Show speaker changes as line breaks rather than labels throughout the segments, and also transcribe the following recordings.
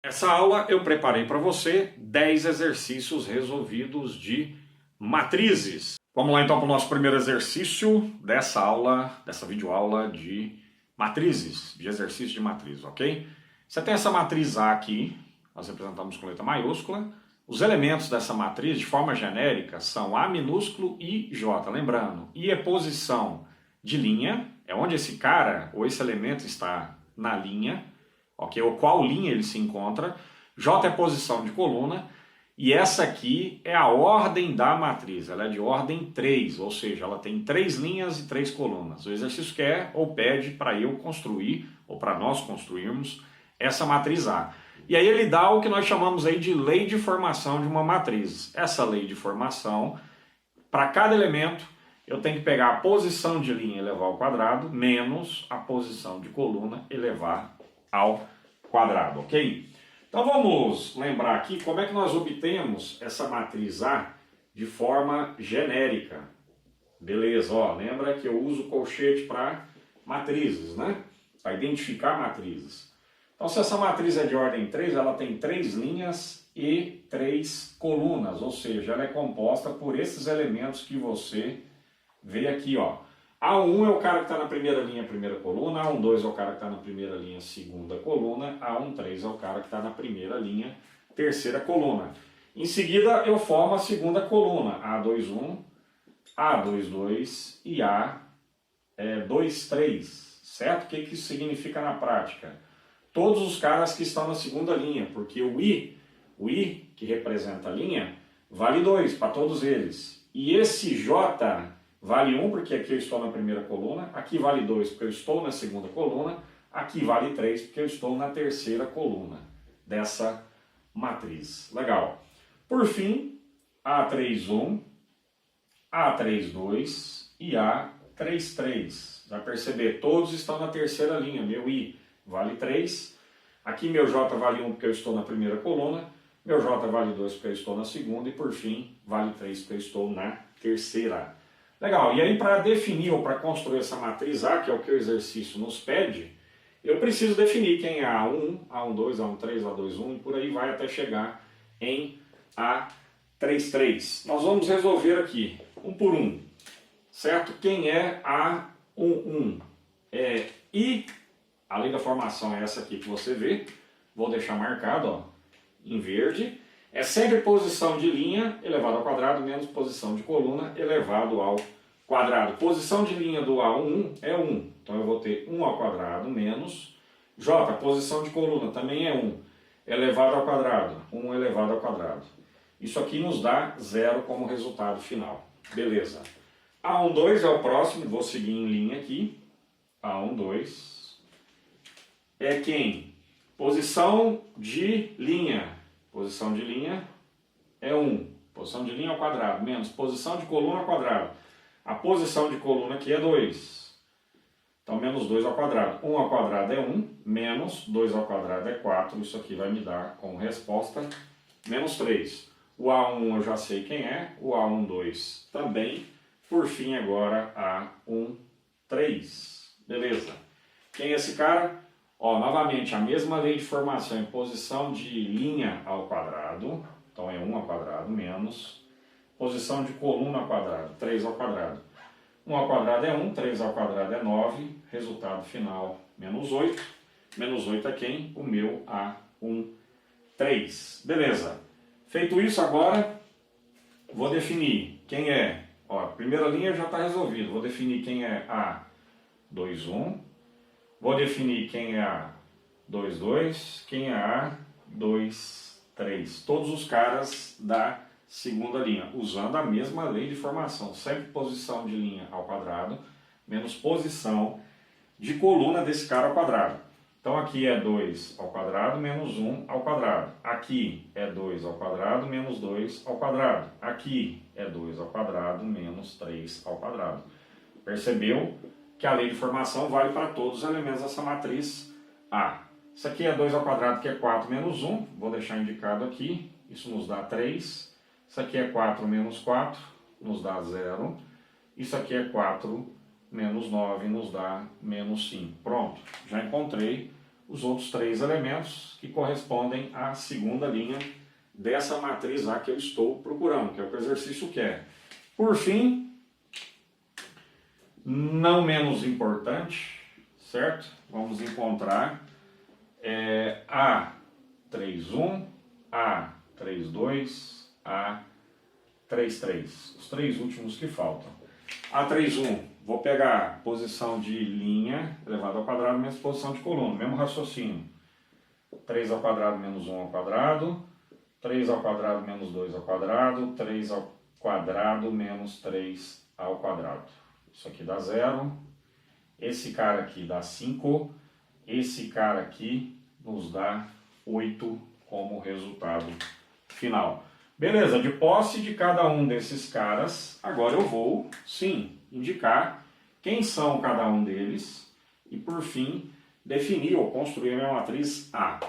Essa aula eu preparei para você 10 exercícios resolvidos de matrizes. Vamos lá então para o nosso primeiro exercício dessa aula, dessa videoaula de matrizes, de exercício de matrizes, ok? Você tem essa matriz A aqui, nós representamos com letra maiúscula. Os elementos dessa matriz, de forma genérica, são A minúsculo e J. Lembrando, I é posição de linha, é onde esse cara ou esse elemento está na linha, ok? Ou qual linha ele se encontra. J é posição de coluna. E essa aqui é a ordem da matriz. Ela é de ordem 3, ou seja, ela tem 3 linhas e 3 colunas. O exercício quer ou pede para eu construir, ou para nós construirmos, essa matriz A. E aí ele dá o que nós chamamos aí de lei de formação de uma matriz. Essa lei de formação, para cada elemento, eu tenho que pegar a posição de linha elevar ao quadrado, menos a posição de coluna elevar ao quadrado, ok? Então vamos lembrar aqui como é que nós obtemos essa matriz A de forma genérica. Beleza, ó, lembra que eu uso colchete para matrizes, né? Para identificar matrizes. Então se essa matriz é de ordem 3, ela tem 3 linhas e 3 colunas, ou seja, ela é composta por esses elementos que você vê aqui, ó. A1 é o cara que está na primeira linha, primeira coluna. A12 é o cara que está na primeira linha, segunda coluna. A13 é o cara que está na primeira linha, terceira coluna. Em seguida, eu formo a segunda coluna. A21, A22 e A23. Certo? O que isso significa na prática? Todos os caras que estão na segunda linha, porque o I, que representa a linha, vale 2 para todos eles. E esse J vale 1 porque aqui eu estou na primeira coluna, aqui vale 2 porque eu estou na segunda coluna, aqui vale 3 porque eu estou na terceira coluna dessa matriz. Legal. Por fim, A31, A32 e A33. Vai perceber, todos estão na terceira linha. Meu I vale 3, aqui meu J vale 1 porque eu estou na primeira coluna, meu J vale 2 porque eu estou na segunda e por fim vale 3 porque eu estou na terceira. Legal, e aí para definir ou para construir essa matriz A, que é o que o exercício nos pede, eu preciso definir quem é A1, A12, A13, A21 e por aí vai até chegar em A33. Nós vamos resolver aqui, um por um, certo? Quem é A11? É I, a lei da formação é essa aqui que você vê, vou deixar marcado, ó, em verde. É sempre posição de linha elevado ao quadrado menos posição de coluna elevado ao quadrado. Posição de linha do A11 é 1. Então eu vou ter 1 ao quadrado menos J, posição de coluna também é 1. Elevado ao quadrado, 1 elevado ao quadrado. Isso aqui nos dá 0 como resultado final. Beleza. A12 é o próximo, vou seguir em linha aqui. A12 é quem? Posição de linha. Posição de linha é 1. Posição de linha ao quadrado, menos posição de coluna ao quadrado. A posição de coluna aqui é 2. Então, menos 2 ao quadrado. 1 ao quadrado é 1, menos 2 ao quadrado é 4. Isso aqui vai me dar como resposta menos 3. O A1 eu já sei quem é, o A12 também. Por fim, agora, A13. Beleza. Quem é esse cara? Ó, novamente, a mesma lei de formação em posição de linha ao quadrado, então é 1 ao quadrado, menos posição de coluna ao quadrado, 3 ao quadrado. 1 ao quadrado é 1, 3 ao quadrado é 9, resultado final, menos 8. Menos 8 é quem? O meu A13. Beleza. Feito isso, agora, vou definir quem é. Ó, a primeira linha já está resolvido. Vou definir quem é A21. Vou definir quem é A22, quem é A23. Todos os caras da segunda linha, usando a mesma lei de formação. Sempre posição de linha ao quadrado, menos posição de coluna desse cara ao quadrado. Então aqui é 2 ao quadrado, menos 1 ao quadrado. Aqui é 2 ao quadrado, menos 2 ao quadrado. Aqui é 2 ao quadrado, menos 3 ao quadrado. Percebeu que a lei de formação vale para todos os elementos dessa matriz A. Isso aqui é 2 ao quadrado, que é 4 menos 1. Vou deixar indicado aqui. Isso nos dá 3. Isso aqui é 4 menos 4, nos dá 0. Isso aqui é 4 menos 9, nos dá menos 5. Pronto, já encontrei os outros 3 elementos que correspondem à segunda linha dessa matriz A que eu estou procurando, que é o que o exercício quer. Por fim, não menos importante, certo? Vamos encontrar A31, A32, A33, os 3 últimos que faltam. A31, vou pegar a posição de linha elevado ao quadrado menos posição de coluna, mesmo raciocínio. 3 ao quadrado menos 1 ao quadrado, 3 ao quadrado menos 2 ao quadrado, 3 ao quadrado menos 3 ao quadrado. Isso aqui dá 0, esse cara aqui dá 5, esse cara aqui nos dá 8 como resultado final. Beleza, de posse de cada um desses caras, agora eu vou, sim, indicar quem são cada um deles e, por fim, definir ou construir a minha matriz A.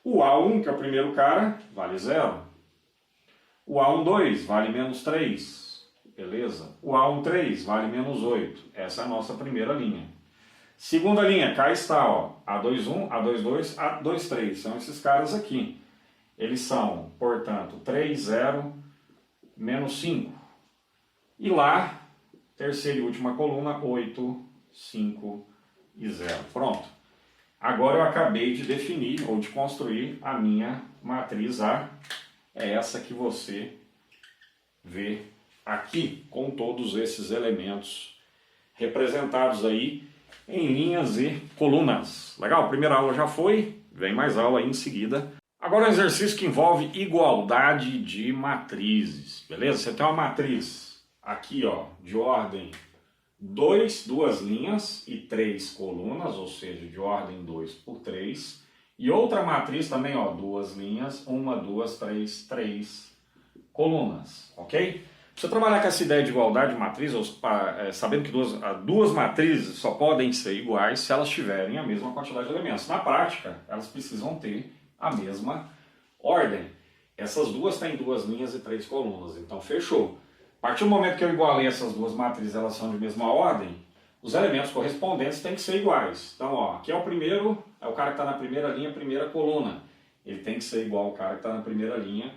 O A1, que é o primeiro cara, vale 0. O A12 vale menos 3. Beleza? O A13 vale menos 8. Essa é a nossa primeira linha. Segunda linha, cá está, ó, A21, A22, A23. São esses caras aqui. Eles são, portanto, 3, 0, menos 5. E lá, terceira e última coluna, 8, 5 e 0. Pronto. Agora eu acabei de definir ou de construir a minha matriz A. É essa que você vê aqui, com todos esses elementos representados aí em linhas e colunas. Legal? Primeira aula já foi, vem mais aula aí em seguida. Agora um exercício que envolve igualdade de matrizes, beleza? Você tem uma matriz aqui, ó, de ordem 2, 2 linhas e 3 colunas, ou seja, de ordem 2 por 3. E outra matriz também, ó, 2 linhas, 1, 2, 3, 3 colunas, ok? Você trabalhar com essa ideia de igualdade de matriz, sabendo que duas matrizes só podem ser iguais se elas tiverem a mesma quantidade de elementos. Na prática, elas precisam ter a mesma ordem. Essas duas têm 2 linhas e 3 colunas, então fechou. A partir do momento que eu igualei essas duas matrizes, elas são de mesma ordem, os elementos correspondentes têm que ser iguais. Então, ó, aqui é o primeiro, é o cara que está na primeira linha, primeira coluna. Ele tem que ser igual ao cara que está na primeira linha,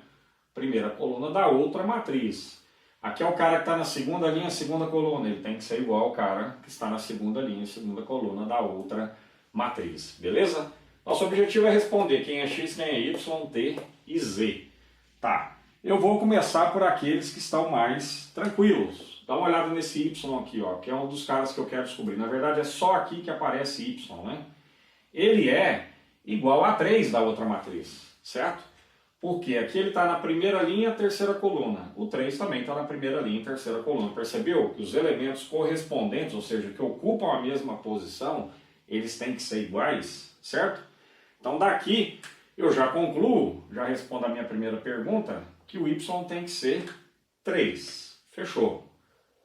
primeira coluna da outra matriz. Aqui é o cara que está na segunda linha, segunda coluna. Ele tem que ser igual ao cara que está na segunda linha, segunda coluna da outra matriz. Beleza? Nosso objetivo é responder quem é x, quem é y, t e z. Tá. Eu vou começar por aqueles que estão mais tranquilos. Dá uma olhada nesse y aqui, ó, que é um dos caras que eu quero descobrir. Na verdade é só aqui que aparece y, né? Ele é igual a 3 da outra matriz, certo? Porque aqui ele está na primeira linha, terceira coluna. O 3 também está na primeira linha, terceira coluna. Percebeu que os elementos correspondentes, ou seja, que ocupam a mesma posição, eles têm que ser iguais, certo? Então daqui eu já concluo, já respondo a minha primeira pergunta, que o y tem que ser 3. Fechou.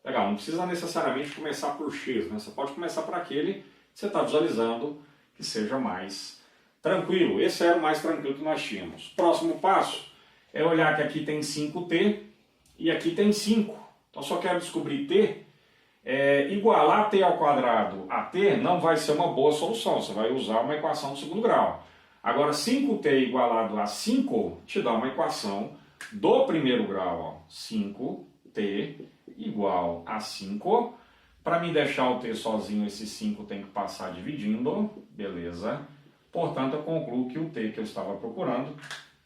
Legal, não precisa necessariamente começar por x, né? Você pode começar por aquele que você está visualizando que seja mais tranquilo. Esse era o mais tranquilo que nós tínhamos. Próximo passo é olhar que aqui tem 5t e aqui tem 5. Então só quero descobrir t. Igualar t ao quadrado a t não vai ser uma boa solução. Você vai usar uma equação do segundo grau. Agora 5t igualado a 5 te dá uma equação do primeiro grau. Ó. 5t igual a 5. Para me deixar o t sozinho, esse 5 tem que passar dividindo. Beleza. Portanto, eu concluo que o t que eu estava procurando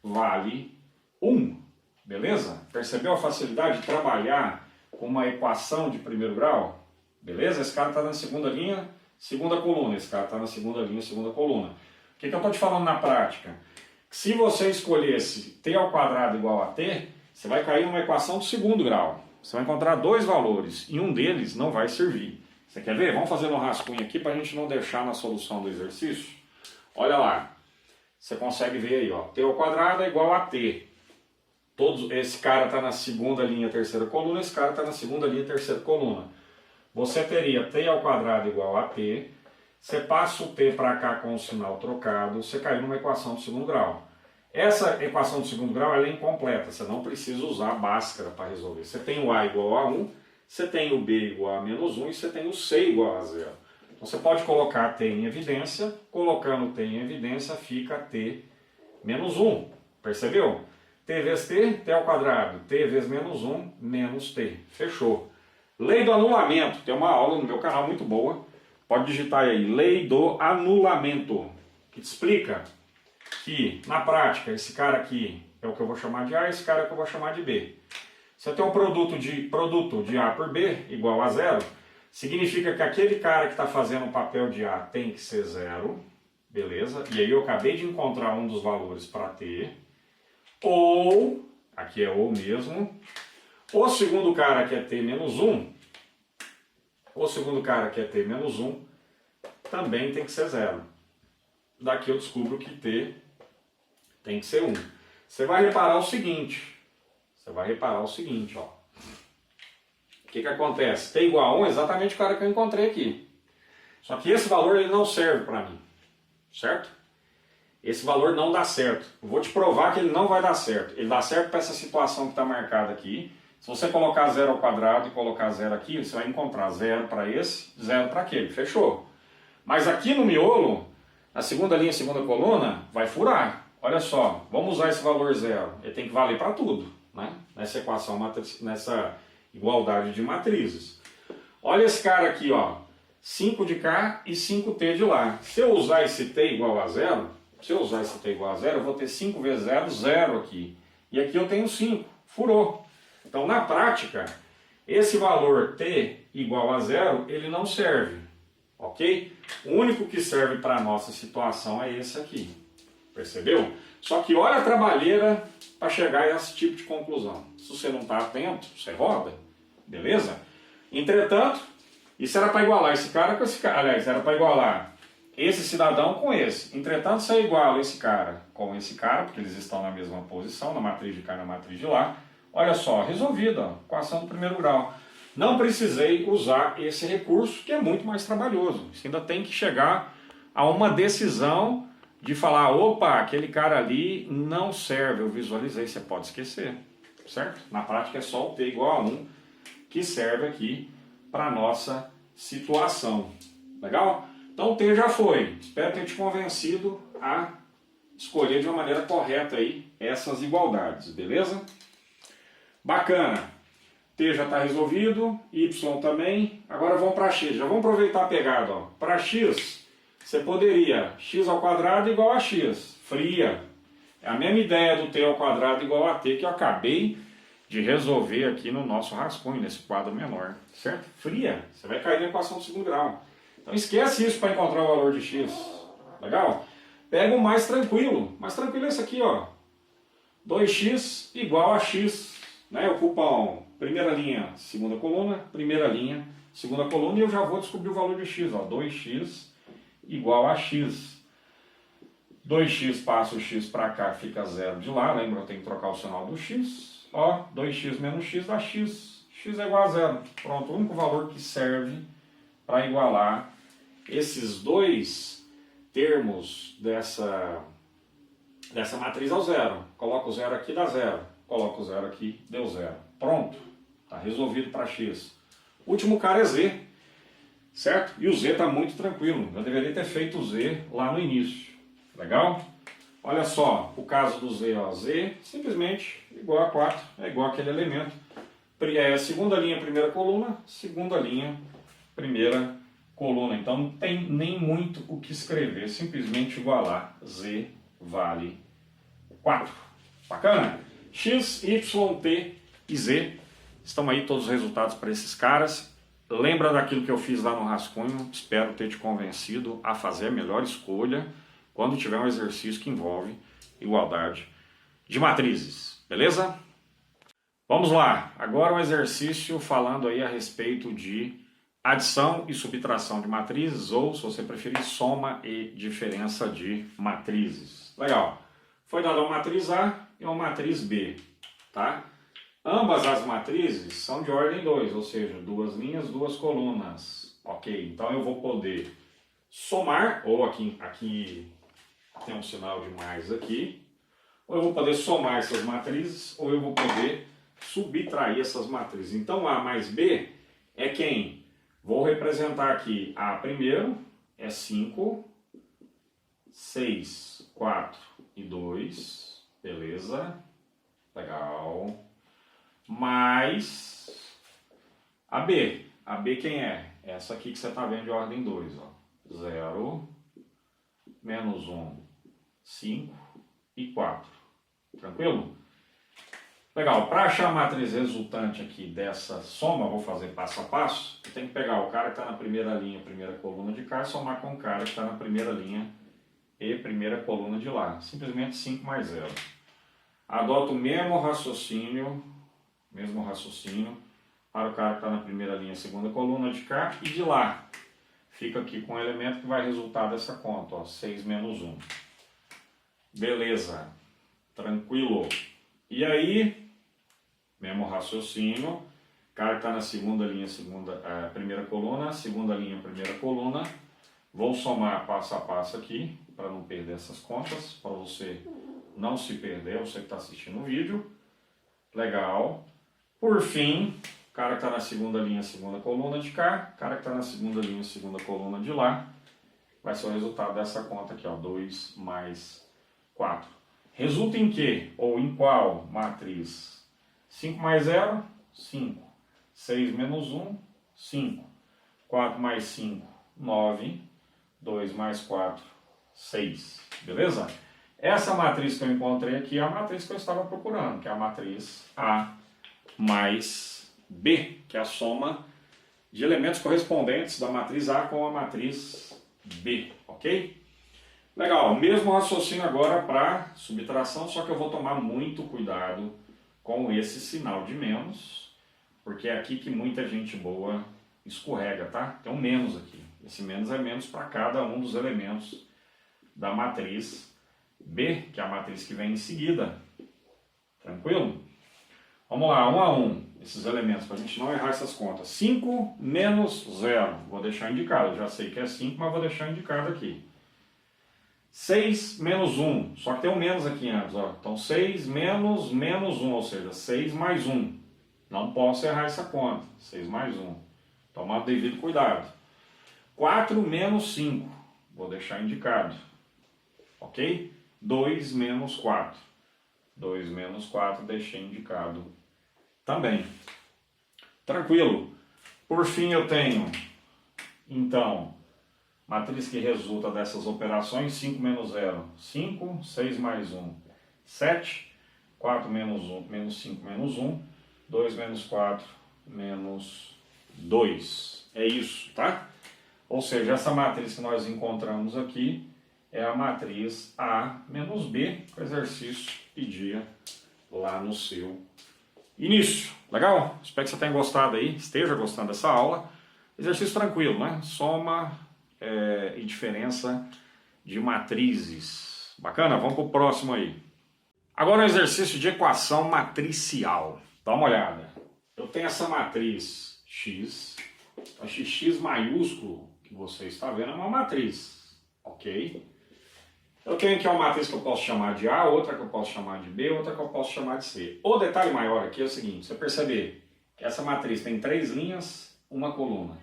vale 1. Beleza? Percebeu a facilidade de trabalhar com uma equação de primeiro grau? Beleza? Esse cara está na segunda linha, segunda coluna. Esse cara está na segunda linha, segunda coluna. O que eu estou te falando na prática? Se você escolhesse t ao quadrado igual a t, você vai cair numa equação do segundo grau. Você vai encontrar 2 valores e um deles não vai servir. Você quer ver? Vamos fazer um rascunho aqui para a gente não deixar na solução do exercício. Olha lá, você consegue ver aí, ó, t ao quadrado é igual a t. Esse cara está na segunda linha, terceira coluna, esse cara está na segunda linha, terceira coluna. Você teria t ao quadrado igual a t, você passa o t para cá com o sinal trocado, você caiu numa equação do segundo grau. Essa equação do segundo grau ela é incompleta, você não precisa usar a Bhaskara para resolver. Você tem o a igual a 1, você tem o b igual a menos 1 e você tem o c igual a 0. Então você pode colocar T em evidência, colocando T em evidência fica T menos 1, percebeu? T vezes T, T ao quadrado, T vezes menos 1, menos T, fechou. Lei do anulamento, tem uma aula no meu canal muito boa, pode digitar aí, lei do anulamento, que te explica que, na prática, esse cara aqui é o que eu vou chamar de A, esse cara é o que eu vou chamar de B. Se eu tenho um produto de A por B igual a zero, significa que aquele cara que está fazendo o papel de A tem que ser zero, beleza? E aí eu acabei de encontrar um dos valores para T, ou, aqui é ou mesmo, o segundo cara que é T menos 1, também tem que ser zero. Daqui eu descubro que T tem que ser 1. Você vai reparar o seguinte, ó. O que acontece? T igual a 1 é exatamente o cara que eu encontrei aqui. Só que esse valor ele não serve para mim, certo? Esse valor não dá certo. Eu vou te provar que ele não vai dar certo. Ele dá certo para essa situação que está marcada aqui. Se você colocar 0 ao quadrado e colocar 0 aqui, você vai encontrar 0 para esse, 0 para aquele. Fechou? Mas aqui no miolo, na segunda linha, segunda coluna, vai furar. Olha só, vamos usar esse valor 0. Ele tem que valer para tudo, né? Nessa equação, nessa igualdade de matrizes. Olha esse cara aqui, ó. 5 de cá e 5t de lá. Se eu usar esse t igual a 0, eu vou ter 5 vezes 0, 0 aqui. E aqui eu tenho 5. Furou. Então, na prática, esse valor t igual a 0, ele não serve. Ok? O único que serve para a nossa situação é esse aqui. Percebeu? Só que olha a trabalheira para chegar a esse tipo de conclusão. Se você não está atento, você roda. Beleza? Entretanto, isso era para igualar esse cara com esse cara. Aliás, era para igualar esse cidadão com esse. Entretanto, você iguala esse cara com esse cara, porque eles estão na mesma posição, na matriz de cá e na matriz de lá. Olha só, resolvido, ó, equação do primeiro grau. Não precisei usar esse recurso, que é muito mais trabalhoso. Você ainda tem que chegar a uma decisão de falar, opa, aquele cara ali não serve, eu visualizei, você pode esquecer, certo? Na prática é só o t igual a 1 que serve aqui para a nossa situação. Legal? Então o t já foi. Espero ter te convencido a escolher de uma maneira correta aí essas igualdades, beleza? Bacana. T já está resolvido, Y também. Agora vamos para X. Já vamos aproveitar a pegada. Para X, você poderia x ao quadrado igual a x. Fria. É a mesma ideia do t ao quadrado igual a t que eu acabei de resolver aqui no nosso rascunho, nesse quadro menor. Certo? Fria. Você vai cair na equação do segundo grau. Então esquece isso para encontrar o valor de x. Legal? Pega o mais tranquilo. Mais tranquilo é esse aqui, ó. 2x igual a x. Né? Ocupam primeira linha, segunda coluna, primeira linha, segunda coluna, e eu já vou descobrir o valor de x. Ó. 2x igual a x. 2x passa o x para cá, fica 0 de lá. Lembra, eu tenho que trocar o sinal do x. Ó, 2x menos x dá x. X é igual a 0. Pronto, o único valor que serve para igualar esses dois termos dessa matriz ao 0. Coloco o 0 aqui, dá 0. Coloco o 0 aqui, deu 0. Pronto. Está resolvido para x. O último cara é z. Certo? E o z está muito tranquilo. Eu deveria ter feito o z lá no início. Legal? Olha só, o caso do z, ó. Z simplesmente igual a 4. É igual aquele elemento. Segunda linha, primeira coluna. Segunda linha, primeira coluna. Então não tem nem muito o que escrever. Simplesmente igualar. Z vale 4. Bacana? X, Y, T e Z. Estão aí todos os resultados para esses caras. Lembra daquilo que eu fiz lá no rascunho. Espero ter te convencido a fazer a melhor escolha quando tiver um exercício que envolve igualdade de matrizes. Beleza? Vamos lá. Agora um exercício falando aí a respeito de adição e subtração de matrizes, ou, se você preferir, soma e diferença de matrizes. Legal. Foi dada uma matriz A e uma matriz B, tá? Ambas as matrizes são de ordem 2, ou seja, duas linhas, duas colunas. Ok, então eu vou poder somar, ou aqui tem um sinal de mais aqui, ou eu vou poder somar essas matrizes, ou eu vou poder subtrair essas matrizes. Então A mais B é quem Vou representar aqui A primeiro, é 5, 6, 4 e 2, beleza, legal, mais a B. A B quem é? Essa aqui que você está vendo de ordem 2, ó. 0, menos 1, 5 e 4. Tranquilo? Legal, para achar a matriz resultante aqui dessa soma, vou fazer passo a passo. Eu tenho que pegar o cara que está na primeira linha, primeira coluna de cá, e somar com o cara que está na primeira linha e primeira coluna de lá. Simplesmente 5 mais 0. Adoto o mesmo raciocínio para o cara que está na primeira linha, segunda coluna de cá e de lá. Fica aqui com o elemento que vai resultar dessa conta, ó, 6 menos 1. Beleza, tranquilo. E aí, mesmo raciocínio, cara que está na segunda linha, primeira coluna, segunda linha, primeira coluna. Vou somar passo a passo aqui, para não perder essas contas, para você não se perder, você que está assistindo o vídeo. Legal. Por fim, cara que está na segunda linha, segunda coluna de cá, cara que está na segunda linha, segunda coluna de lá, vai ser o resultado dessa conta aqui, ó, 2 mais 4. Resulta em que, ou em qual matriz? 5 mais 0, 5. 6 menos 1, 5. 4 mais 5, 9. 2 mais 4, 6. Beleza? Essa matriz que eu encontrei aqui é a matriz que eu estava procurando, que é a matriz A mais B, que é a soma de elementos correspondentes da matriz A com a matriz B, ok? Legal, mesmo raciocínio agora para subtração, só que eu vou tomar muito cuidado com esse sinal de menos, porque é aqui que muita gente boa escorrega, tá? Tem um menos aqui. Esse menos é menos para cada um dos elementos da matriz B, que é a matriz que vem em seguida. Tranquilo? Vamos lá, um a um, esses elementos, para a gente não errar essas contas. 5 menos 0, vou deixar indicado, eu já sei que é 5, mas vou deixar indicado aqui. 6 menos 1, só que tem um menos aqui antes, ó. Então 6 menos 1, ou seja, 6 mais 1. Não posso errar essa conta, 6 mais 1. Tomar devido cuidado. 4 menos 5, vou deixar indicado, ok? 2 menos 4, 2 menos 4 deixei indicado também. Tranquilo. Por fim eu tenho, então, matriz que resulta dessas operações, 5 menos 0, 5, 6 mais 1, 7, 4 menos 1, menos 5 menos 1, 2 menos 4, menos 2. É isso, tá? Ou seja, essa matriz que nós encontramos aqui é a matriz A menos B, que o exercício pedia lá no seu início. Legal? Espero que você tenha gostado aí, esteja gostando dessa aula. Exercício tranquilo, né? Soma e diferença de matrizes. Bacana? Vamos para o próximo aí. Agora um exercício de equação matricial. Dá uma olhada. Eu tenho essa matriz X, a XX maiúsculo que você está vendo é uma matriz, ok? Eu tenho aqui uma matriz que eu posso chamar de A, outra que eu posso chamar de B, outra que eu posso chamar de C. O detalhe maior aqui é o seguinte, você perceber que essa matriz tem 3 linhas, uma coluna.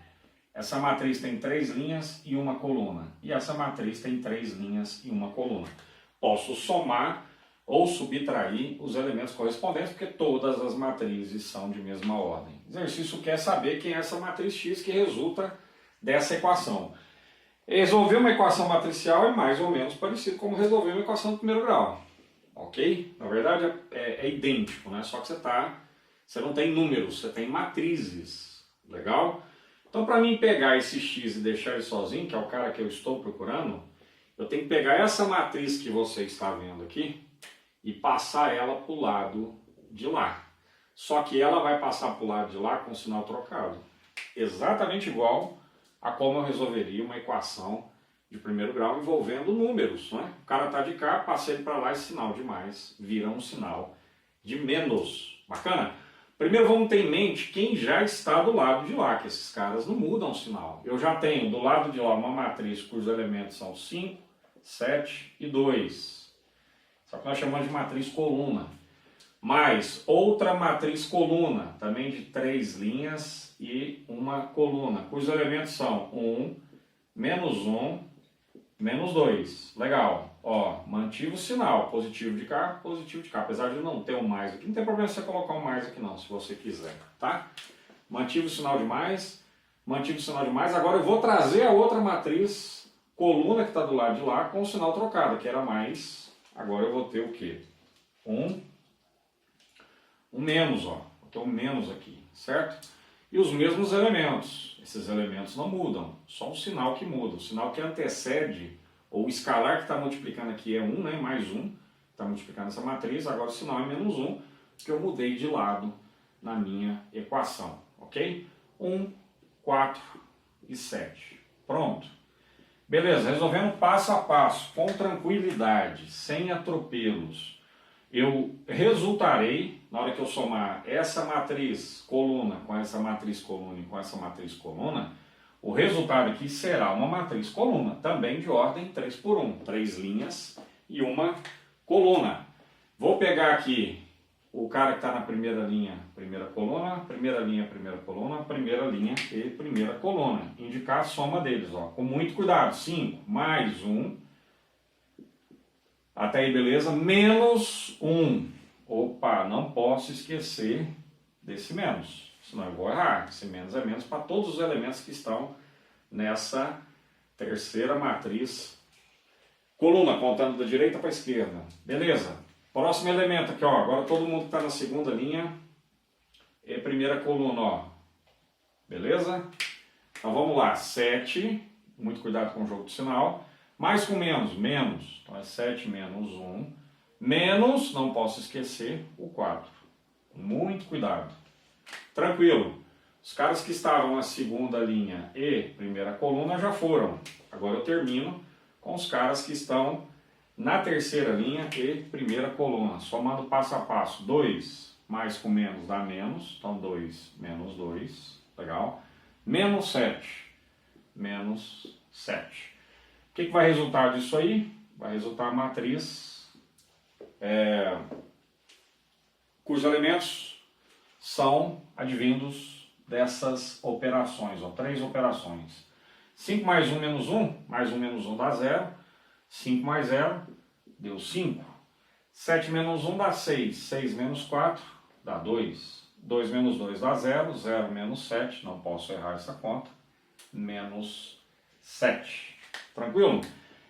Essa matriz tem 3 linhas e uma coluna. E essa matriz tem 3 linhas e uma coluna. Posso somar ou subtrair os elementos correspondentes, porque todas as matrizes são de mesma ordem. O exercício quer saber quem é essa matriz X que resulta dessa equação. Resolver uma equação matricial é mais ou menos parecido como resolver uma equação de primeiro grau. Ok? Na verdade é idêntico, né? Só que você não tem números, você tem matrizes. Legal? Então, para mim pegar esse X e deixar ele sozinho, que é o cara que eu estou procurando, eu tenho que pegar essa matriz que você está vendo aqui e passar ela para o lado de lá. Só que ela vai passar para o lado de lá com o sinal trocado. Exatamente igual a como eu resolveria uma equação de primeiro grau envolvendo números, né? O cara está de cá, passei ele para lá, esse sinal de mais vira um sinal de menos. Bacana? Primeiro vamos ter em mente quem já está do lado de lá, que esses caras não mudam o sinal. Eu já tenho do lado de lá uma matriz cujos elementos são 5, 7 e 2. Só que nós chamamos de matriz coluna. mais outra matriz coluna, também de 3 linhas e uma coluna, cujos elementos são 1, -1, -2. Legal. Ó, mantive o sinal, positivo de cá, positivo de cá. Apesar de não ter um mais aqui, não tem problema você colocar um mais aqui não, se você quiser, tá? Mantive o sinal de mais, mantive o sinal de mais. Agora eu vou trazer a outra matriz coluna que está do lado de lá com o sinal trocado, que era mais. Agora eu vou ter o quê? Um menos, ó. Vou ter um menos aqui, certo? E os mesmos elementos. Esses elementos não mudam, só o sinal que muda. O sinal que antecede, ou o escalar que está multiplicando aqui é 1, né? Mais 1, está multiplicando essa matriz. Agora o sinal é -1, que eu mudei de lado na minha equação, ok? 1, 4 e 7. Pronto. Beleza, resolvendo passo a passo, com tranquilidade, sem atropelos. Eu resultarei, na hora que eu somar essa matriz coluna com essa matriz coluna e com essa matriz coluna, o resultado aqui será uma matriz coluna, também de ordem 3 por 1, 3 linhas e uma coluna. Vou pegar aqui o cara que está na primeira linha, primeira coluna, primeira linha, primeira coluna, primeira linha e primeira coluna. Indicar a soma deles, ó, com muito cuidado. 5 mais 1, até aí beleza, menos 1. Opa, não posso esquecer desse menos, senão eu vou errar. Esse menos é menos para todos os elementos que estão nessa terceira matriz coluna, contando da direita para a esquerda. Beleza? Próximo elemento aqui, ó. Agora todo mundo que está na segunda linha é primeira coluna, ó. Beleza? Então vamos lá. 7, muito cuidado com o jogo do sinal. Mais com menos, menos. Então é 7 menos 1. Menos, não posso esquecer, o 4. Muito cuidado. Tranquilo. Os caras que estavam na segunda linha e primeira coluna já foram. Agora eu termino com os caras que estão na terceira linha e primeira coluna. Somando passo a passo. 2 mais com menos dá menos. Então 2 menos 2. Legal. Menos 7. Menos 7. O que vai resultar disso aí? Vai resultar a matriz cujos elementos são advindos dessas operações. Ó, 3 operações. 5 mais 1 menos 1. Mais 1 menos 1 dá 0. 5 mais 0 deu 5. 7 menos 1 dá 6. 6 menos 4 dá 2. 2 menos 2 dá 0. 0 menos 7. Não posso errar essa conta. Menos 7. Tranquilo?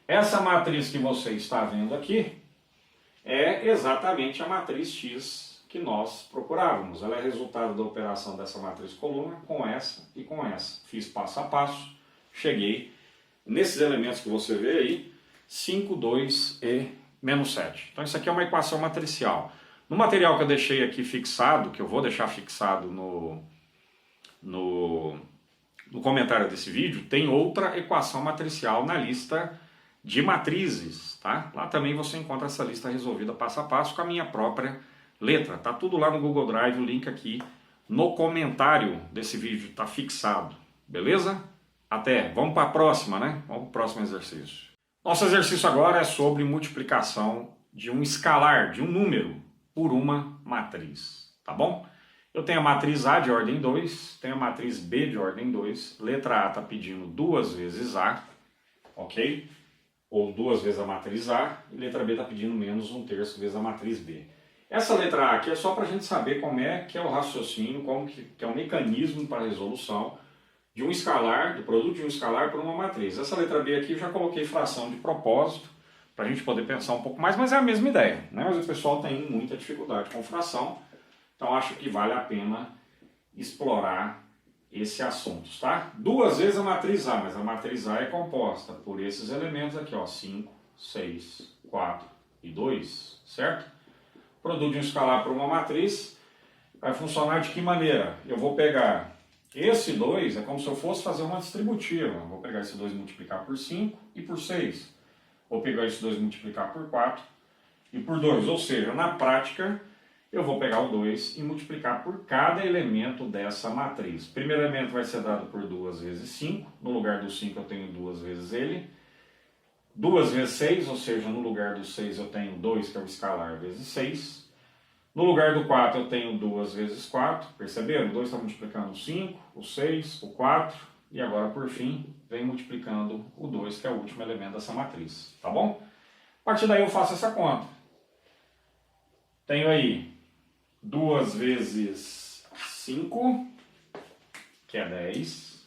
Essa matriz que você está vendo aqui é exatamente a matriz X que nós procurávamos. Ela é resultado da operação dessa matriz coluna com essa e com essa. Fiz passo a passo. Cheguei nesses elementos que você vê aí. 5, 2 e menos 7. Então isso aqui é uma equação matricial. No material que eu deixei aqui fixado, que eu vou deixar fixado no comentário desse vídeo, tem outra equação matricial na lista de matrizes, tá? Lá também você encontra essa lista resolvida passo a passo com a minha própria letra. Tá tudo lá no Google Drive, o link aqui no comentário desse vídeo tá fixado. Beleza? Até, vamos para a próxima, né? Vamos para o próximo exercício. Nosso exercício agora é sobre multiplicação de um escalar, de um número, por uma matriz, tá bom? Eu tenho a matriz A de ordem 2, tenho a matriz B de ordem 2, letra A está pedindo 2 vezes A, ok? Ou 2 vezes a matriz A, e letra B está pedindo menos 1/3 vezes a matriz B. Essa letra A aqui é só para a gente saber como é que é o raciocínio, como que é o mecanismo para a resolução de um escalar, do produto de um escalar por uma matriz. Essa letra B aqui eu já coloquei fração de propósito, para a gente poder pensar um pouco mais, mas é a mesma ideia, né? Mas o pessoal tem muita dificuldade com fração, então acho que vale a pena explorar esse assunto, tá? 2 vezes a matriz A, mas a matriz A é composta por esses elementos aqui, ó, 5, 6, 4 e 2, certo? O produto de um escalar por uma matriz vai funcionar de que maneira? Eu vou pegar esse 2, é como se eu fosse fazer uma distributiva. Eu vou pegar esse 2 e multiplicar por 5 e por 6. Vou pegar esse 2 e multiplicar por 4 e por 2. Ou seja, na prática, eu vou pegar o 2 e multiplicar por cada elemento dessa matriz. O primeiro elemento vai ser dado por 2 vezes 5. No lugar do 5 eu tenho 2 vezes ele. 2 vezes 6, ou seja, no lugar do 6 eu tenho 2, que é o escalar, vezes 6. No lugar do 4 eu tenho 2 vezes 4, perceberam? O 2 está multiplicando o 5, o 6, o 4, e agora por fim vem multiplicando o 2, que é o último elemento dessa matriz, tá bom? A partir daí eu faço essa conta. Tenho aí 2 vezes 5, que é 10,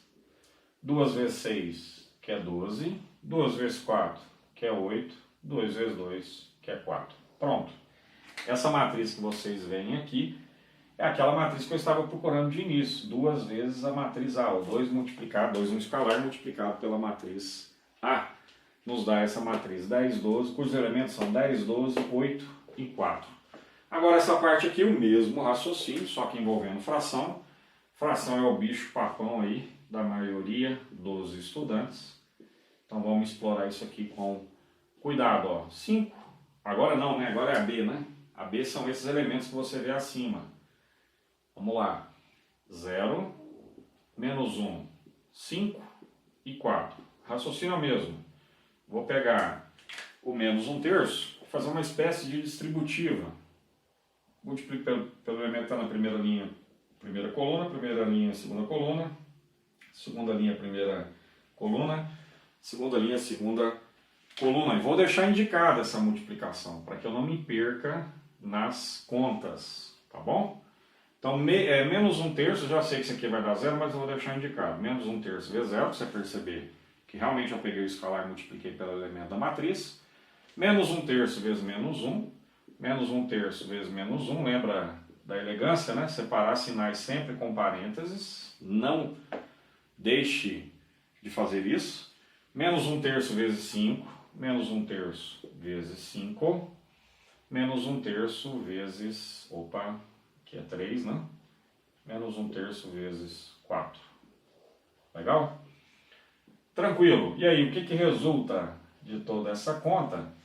2 vezes 6, que é 12, 2 vezes 4, que é 8, 2 vezes 2, que é 4. Pronto. Essa matriz que vocês veem aqui é aquela matriz que eu estava procurando de início, 2 vezes a matriz A, o 2 multiplicado, 2 no escalar multiplicado pela matriz A, nos dá essa matriz 10, 12, cujos elementos são 10, 12, 8 e 4. Agora essa parte aqui, o mesmo raciocínio, só que envolvendo fração. Fração é o bicho papão aí da maioria dos estudantes. Então vamos explorar isso aqui com cuidado, ó. 5, agora não, né? Agora é a B, né? A B são esses elementos que você vê acima. Vamos lá. 0, menos 1, 5 e 4. Raciocínio é o mesmo. Vou pegar o menos 1/3 e fazer uma espécie de distributiva. Multiplico pelo elemento que está na primeira linha, primeira coluna, primeira linha, segunda coluna, segunda linha, primeira coluna, segunda linha, segunda coluna. E vou deixar indicada essa multiplicação, para que eu não me perca nas contas, tá bom? Então, menos 1/3, já sei que isso aqui vai dar 0, mas eu vou deixar indicado. Menos 1/3 vezes 0, para você perceber que realmente eu peguei o escalar e multipliquei pelo elemento da matriz. Menos 1/3 vezes menos 1. Menos 1/3 vezes menos 1, lembra da elegância, né? Separar sinais sempre com parênteses, não deixe de fazer isso. Menos 1/3 vezes 5, menos 1/3 vezes 5, menos 1/3 vezes, opa, aqui é 3, né? Menos 1/3 vezes 4. Legal? Tranquilo. E aí, o que resulta de toda essa conta?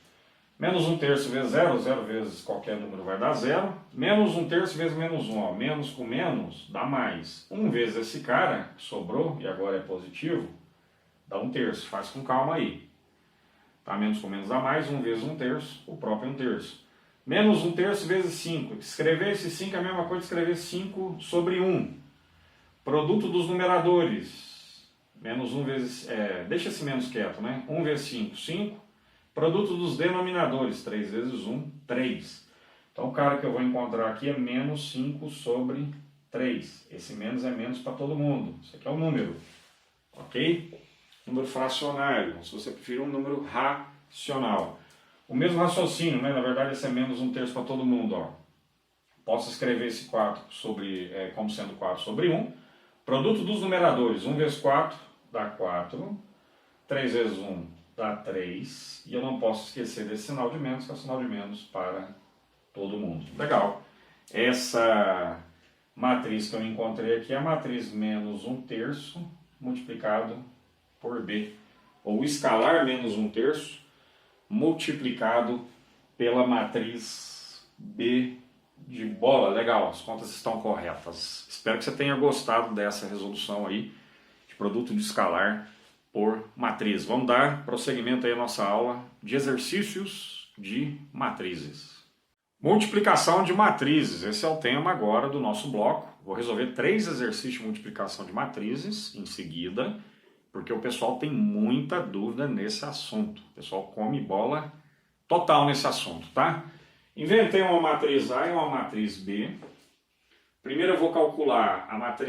Menos 1/3 vezes 0, 0 vezes qualquer número vai dar 0. Menos 1/3 vezes menos 1, ó. Menos com menos dá mais. 1 vezes esse cara, que sobrou, e agora é positivo, dá 1/3. Faz com calma aí. Tá? Menos com menos dá mais, 1 vezes 1/3, o próprio 1/3. Menos 1/3 vezes 5. Escrever esse 5 é a mesma coisa que escrever 5 sobre 1. Produto dos numeradores. Menos 1 vezes... deixa esse menos quieto, né? 1 vezes 5, 5. Produto dos denominadores, 3 vezes 1, 3. Então o cara que eu vou encontrar aqui é menos 5 sobre 3. Esse menos é menos para todo mundo. Isso aqui é um número, ok? Número fracionário, se você preferir um número racional. O mesmo raciocínio, né? Na verdade esse é menos 1/3 para todo mundo, ó. Posso escrever esse 4 como sendo 4 sobre 1. Produto dos numeradores, 1 vezes 4 dá 4. 3 vezes 1 dá 3, e eu não posso esquecer desse sinal de menos, que é o sinal de menos para todo mundo. Legal. Essa matriz que eu encontrei aqui é a matriz menos 1/3 multiplicado por B, ou escalar menos 1/3 multiplicado pela matriz B de bola. Legal, as contas estão corretas. Espero que você tenha gostado dessa resolução aí de produto de escalar por matriz. Vamos dar prosseguimento aí à nossa aula de exercícios de matrizes. Multiplicação de matrizes, esse é o tema agora do nosso bloco. Vou resolver 3 exercícios de multiplicação de matrizes em seguida, porque o pessoal tem muita dúvida nesse assunto. O pessoal come bola total nesse assunto, tá? Inventei uma matriz A e uma matriz B. Primeiro eu vou calcular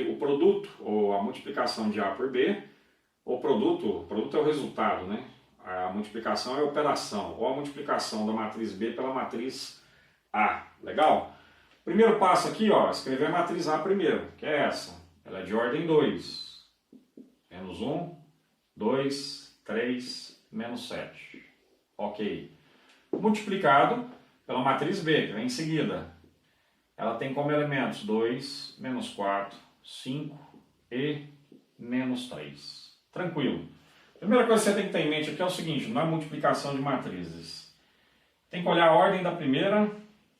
o produto ou a multiplicação de A por B. O produto é o resultado, né? A multiplicação é a operação, ou a multiplicação da matriz B pela matriz A. Legal? Primeiro passo aqui, ó, escrever a matriz A primeiro, que é essa. Ela é de ordem 2. Menos 1, 2, 3, menos 7. Ok. Multiplicado pela matriz B, que vem em seguida. Ela tem como elementos 2, menos 4, 5 e menos 3. Tranquilo. Primeira coisa que você tem que ter em mente aqui é o seguinte, na multiplicação de matrizes. Tem que olhar a ordem da primeira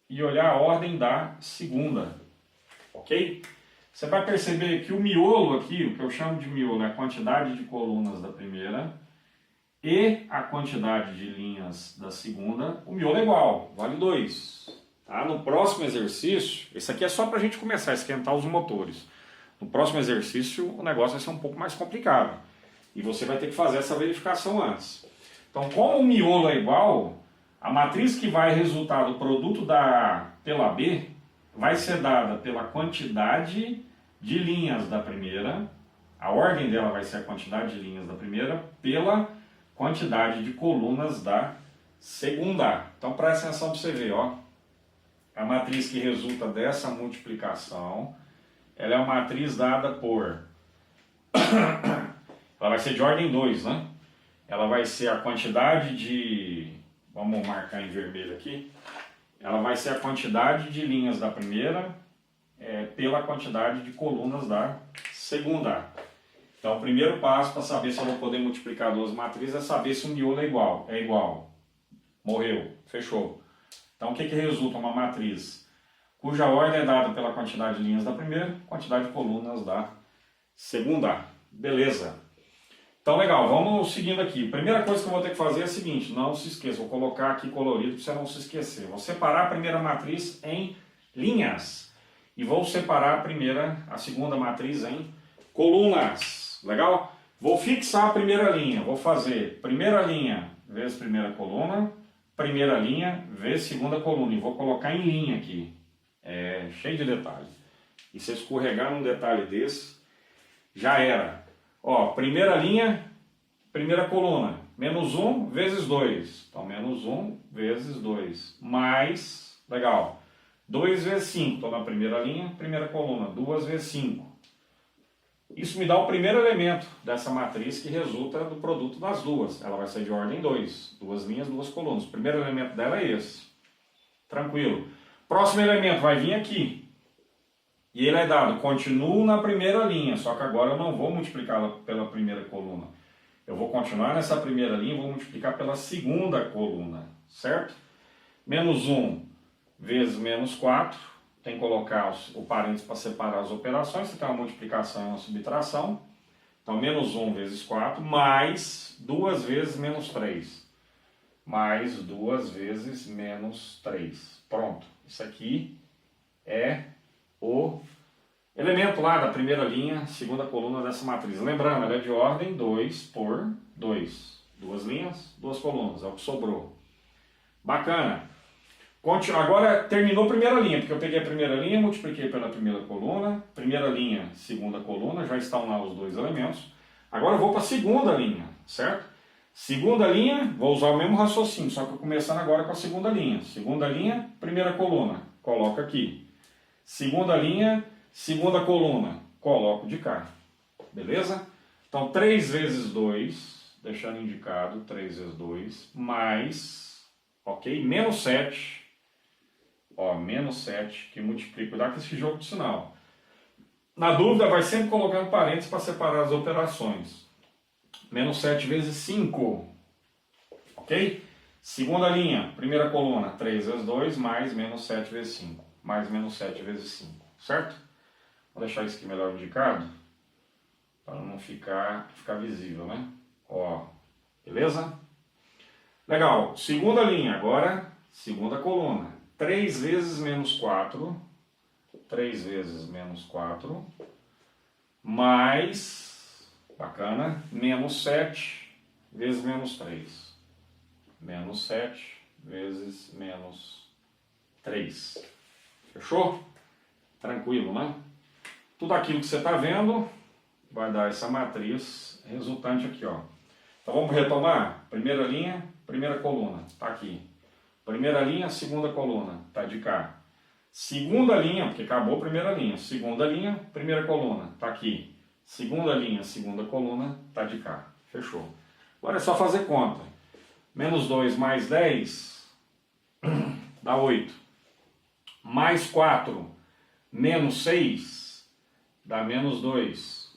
e olhar a ordem da segunda. Ok? Você vai perceber que o miolo aqui, o que eu chamo de miolo, é a quantidade de colunas da primeira e a quantidade de linhas da segunda. O miolo é igual, vale 2. Tá? No próximo exercício, esse aqui é só para a gente começar a esquentar os motores. No próximo exercício o negócio vai ser um pouco mais complicado. E você vai ter que fazer essa verificação antes. Então, como o miolo é igual, a matriz que vai resultar do produto da A pela B vai ser dada pela quantidade de linhas da primeira, a ordem dela vai ser a quantidade de linhas da primeira, pela quantidade de colunas da segunda. Então presta atenção para você ver, ó. A matriz que resulta dessa multiplicação, ela é uma matriz dada por... ela vai ser de ordem 2, né? Ela vai ser a quantidade de... vamos marcar em vermelho aqui. Ela vai ser a quantidade de linhas da primeira pela quantidade de colunas da segunda. Então o primeiro passo para saber se eu vou poder multiplicar duas matrizes é saber se o miolo é igual. É igual. Morreu. Fechou. Então o que resulta? Uma matriz cuja ordem é dada pela quantidade de linhas da primeira, quantidade de colunas da segunda. Beleza. Então legal, vamos seguindo aqui. Primeira coisa que eu vou ter que fazer é a seguinte, não se esqueça, vou colocar aqui colorido para você não se esquecer. Vou separar a primeira matriz em linhas e vou separar a segunda matriz em colunas. Legal? Vou fixar a primeira linha, vou fazer primeira linha vezes primeira linha vezes segunda coluna e vou colocar em linha aqui. É cheio de detalhe. E se escorregar num detalhe desse, já era. Ó, primeira linha, primeira coluna, menos 1 vezes 2. Então, menos 1 vezes 2. Mais, legal, 2 vezes 5. Estou na primeira linha, primeira coluna, 2 vezes 5. Isso me dá o primeiro elemento dessa matriz que resulta do produto das duas. Ela vai ser de ordem 2. Duas linhas, duas colunas. O primeiro elemento dela é esse. Tranquilo. Próximo elemento vai vir aqui. E ele é dado, continuo na primeira linha, só que agora eu não vou multiplicar pela primeira coluna. Eu vou continuar nessa primeira linha e vou multiplicar pela segunda coluna, certo? Menos 1 vezes menos 4, tem que colocar o parênteses para separar as operações, você tem uma multiplicação e uma subtração. Então, menos 1 vezes 4, mais 2 vezes menos 3. Mais 2 vezes menos 3. Pronto, isso aqui é o elemento lá da primeira linha, segunda coluna dessa matriz. Lembrando, ela é de ordem 2 por 2. Duas linhas, duas colunas, é o que sobrou. Bacana. Agora terminou a primeira linha, porque eu peguei a primeira linha, multipliquei pela primeira coluna. Primeira linha, segunda coluna, já estão lá os dois elementos. Agora eu vou para a segunda linha, certo? Segunda linha, vou usar o mesmo raciocínio, só que eu começando agora com a segunda linha. Segunda linha, primeira coluna, coloca aqui. Segunda linha, segunda coluna, coloco de cá. Beleza? Então 3 vezes 2, deixando indicado, 3 vezes 2, mais, ok, menos 7. Ó, menos 7, que multiplica, cuidado com esse jogo de sinal. Na dúvida, vai sempre colocando parênteses para separar as operações. Menos 7 vezes 5, ok? Segunda linha, primeira coluna, 3 vezes 2, mais menos 7 vezes 5. Mais menos 7 vezes 5, certo? Vou deixar isso aqui melhor indicado, para não ficar visível, né? Ó, beleza? Legal, segunda linha, agora, segunda coluna. 3 vezes menos 4, 3 vezes menos 4, mais, bacana, menos 7 vezes menos 3. Menos 7 vezes menos 3. Fechou? Tranquilo, né? Tudo aquilo que você está vendo vai dar essa matriz resultante aqui, ó. Então vamos retomar? Primeira linha, primeira coluna, está aqui. Primeira linha, segunda coluna, está de cá. Segunda linha, porque acabou a primeira linha. Segunda linha, primeira coluna, está aqui. Segunda linha, segunda coluna, está de cá. Fechou. Agora é só fazer conta. Menos 2 mais 10 dá 8. Mais 4 menos 6 dá menos 2.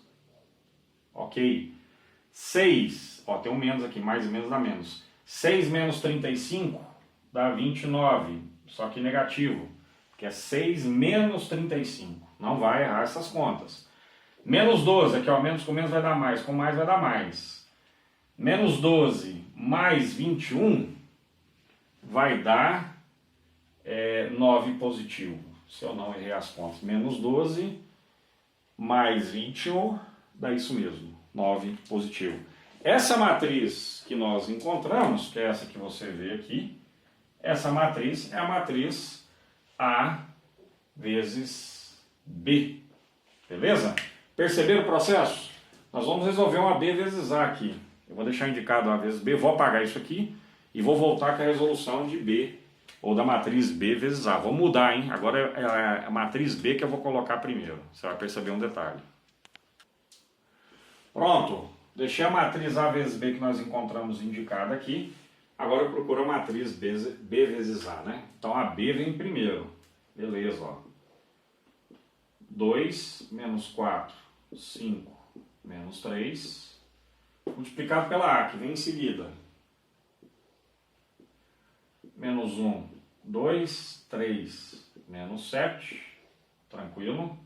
Ok? 6, ó, tem um menos aqui, mais e menos dá menos. 6 menos 35 dá 29, só que negativo, que é 6 menos 35. Não vai errar essas contas. Menos 12, aqui ó, menos com menos vai dar mais, com mais vai dar mais. Menos 12 mais 21 vai dar 9 positivo. Se eu não errei as contas, menos 12 mais 21, dá isso mesmo, 9 positivo. Essa matriz que nós encontramos, que é essa que você vê aqui, essa matriz é a matriz A vezes B. Beleza? Perceberam o processo? Nós vamos resolver uma B vezes A aqui. Eu vou deixar indicado A vezes B, vou apagar isso aqui e vou voltar com a resolução de B, ou da matriz B vezes A. Vou mudar, hein? Agora é a matriz B que eu vou colocar primeiro. Você vai perceber um detalhe. Pronto. Deixei a matriz A vezes B que nós encontramos indicada aqui. Agora eu procuro a matriz B vezes A, né? Então a B vem primeiro. Beleza, ó. 2 menos 4, 5 menos 3, multiplicado pela A, que vem em seguida. Menos 1, 2, 3, menos 7, tranquilo.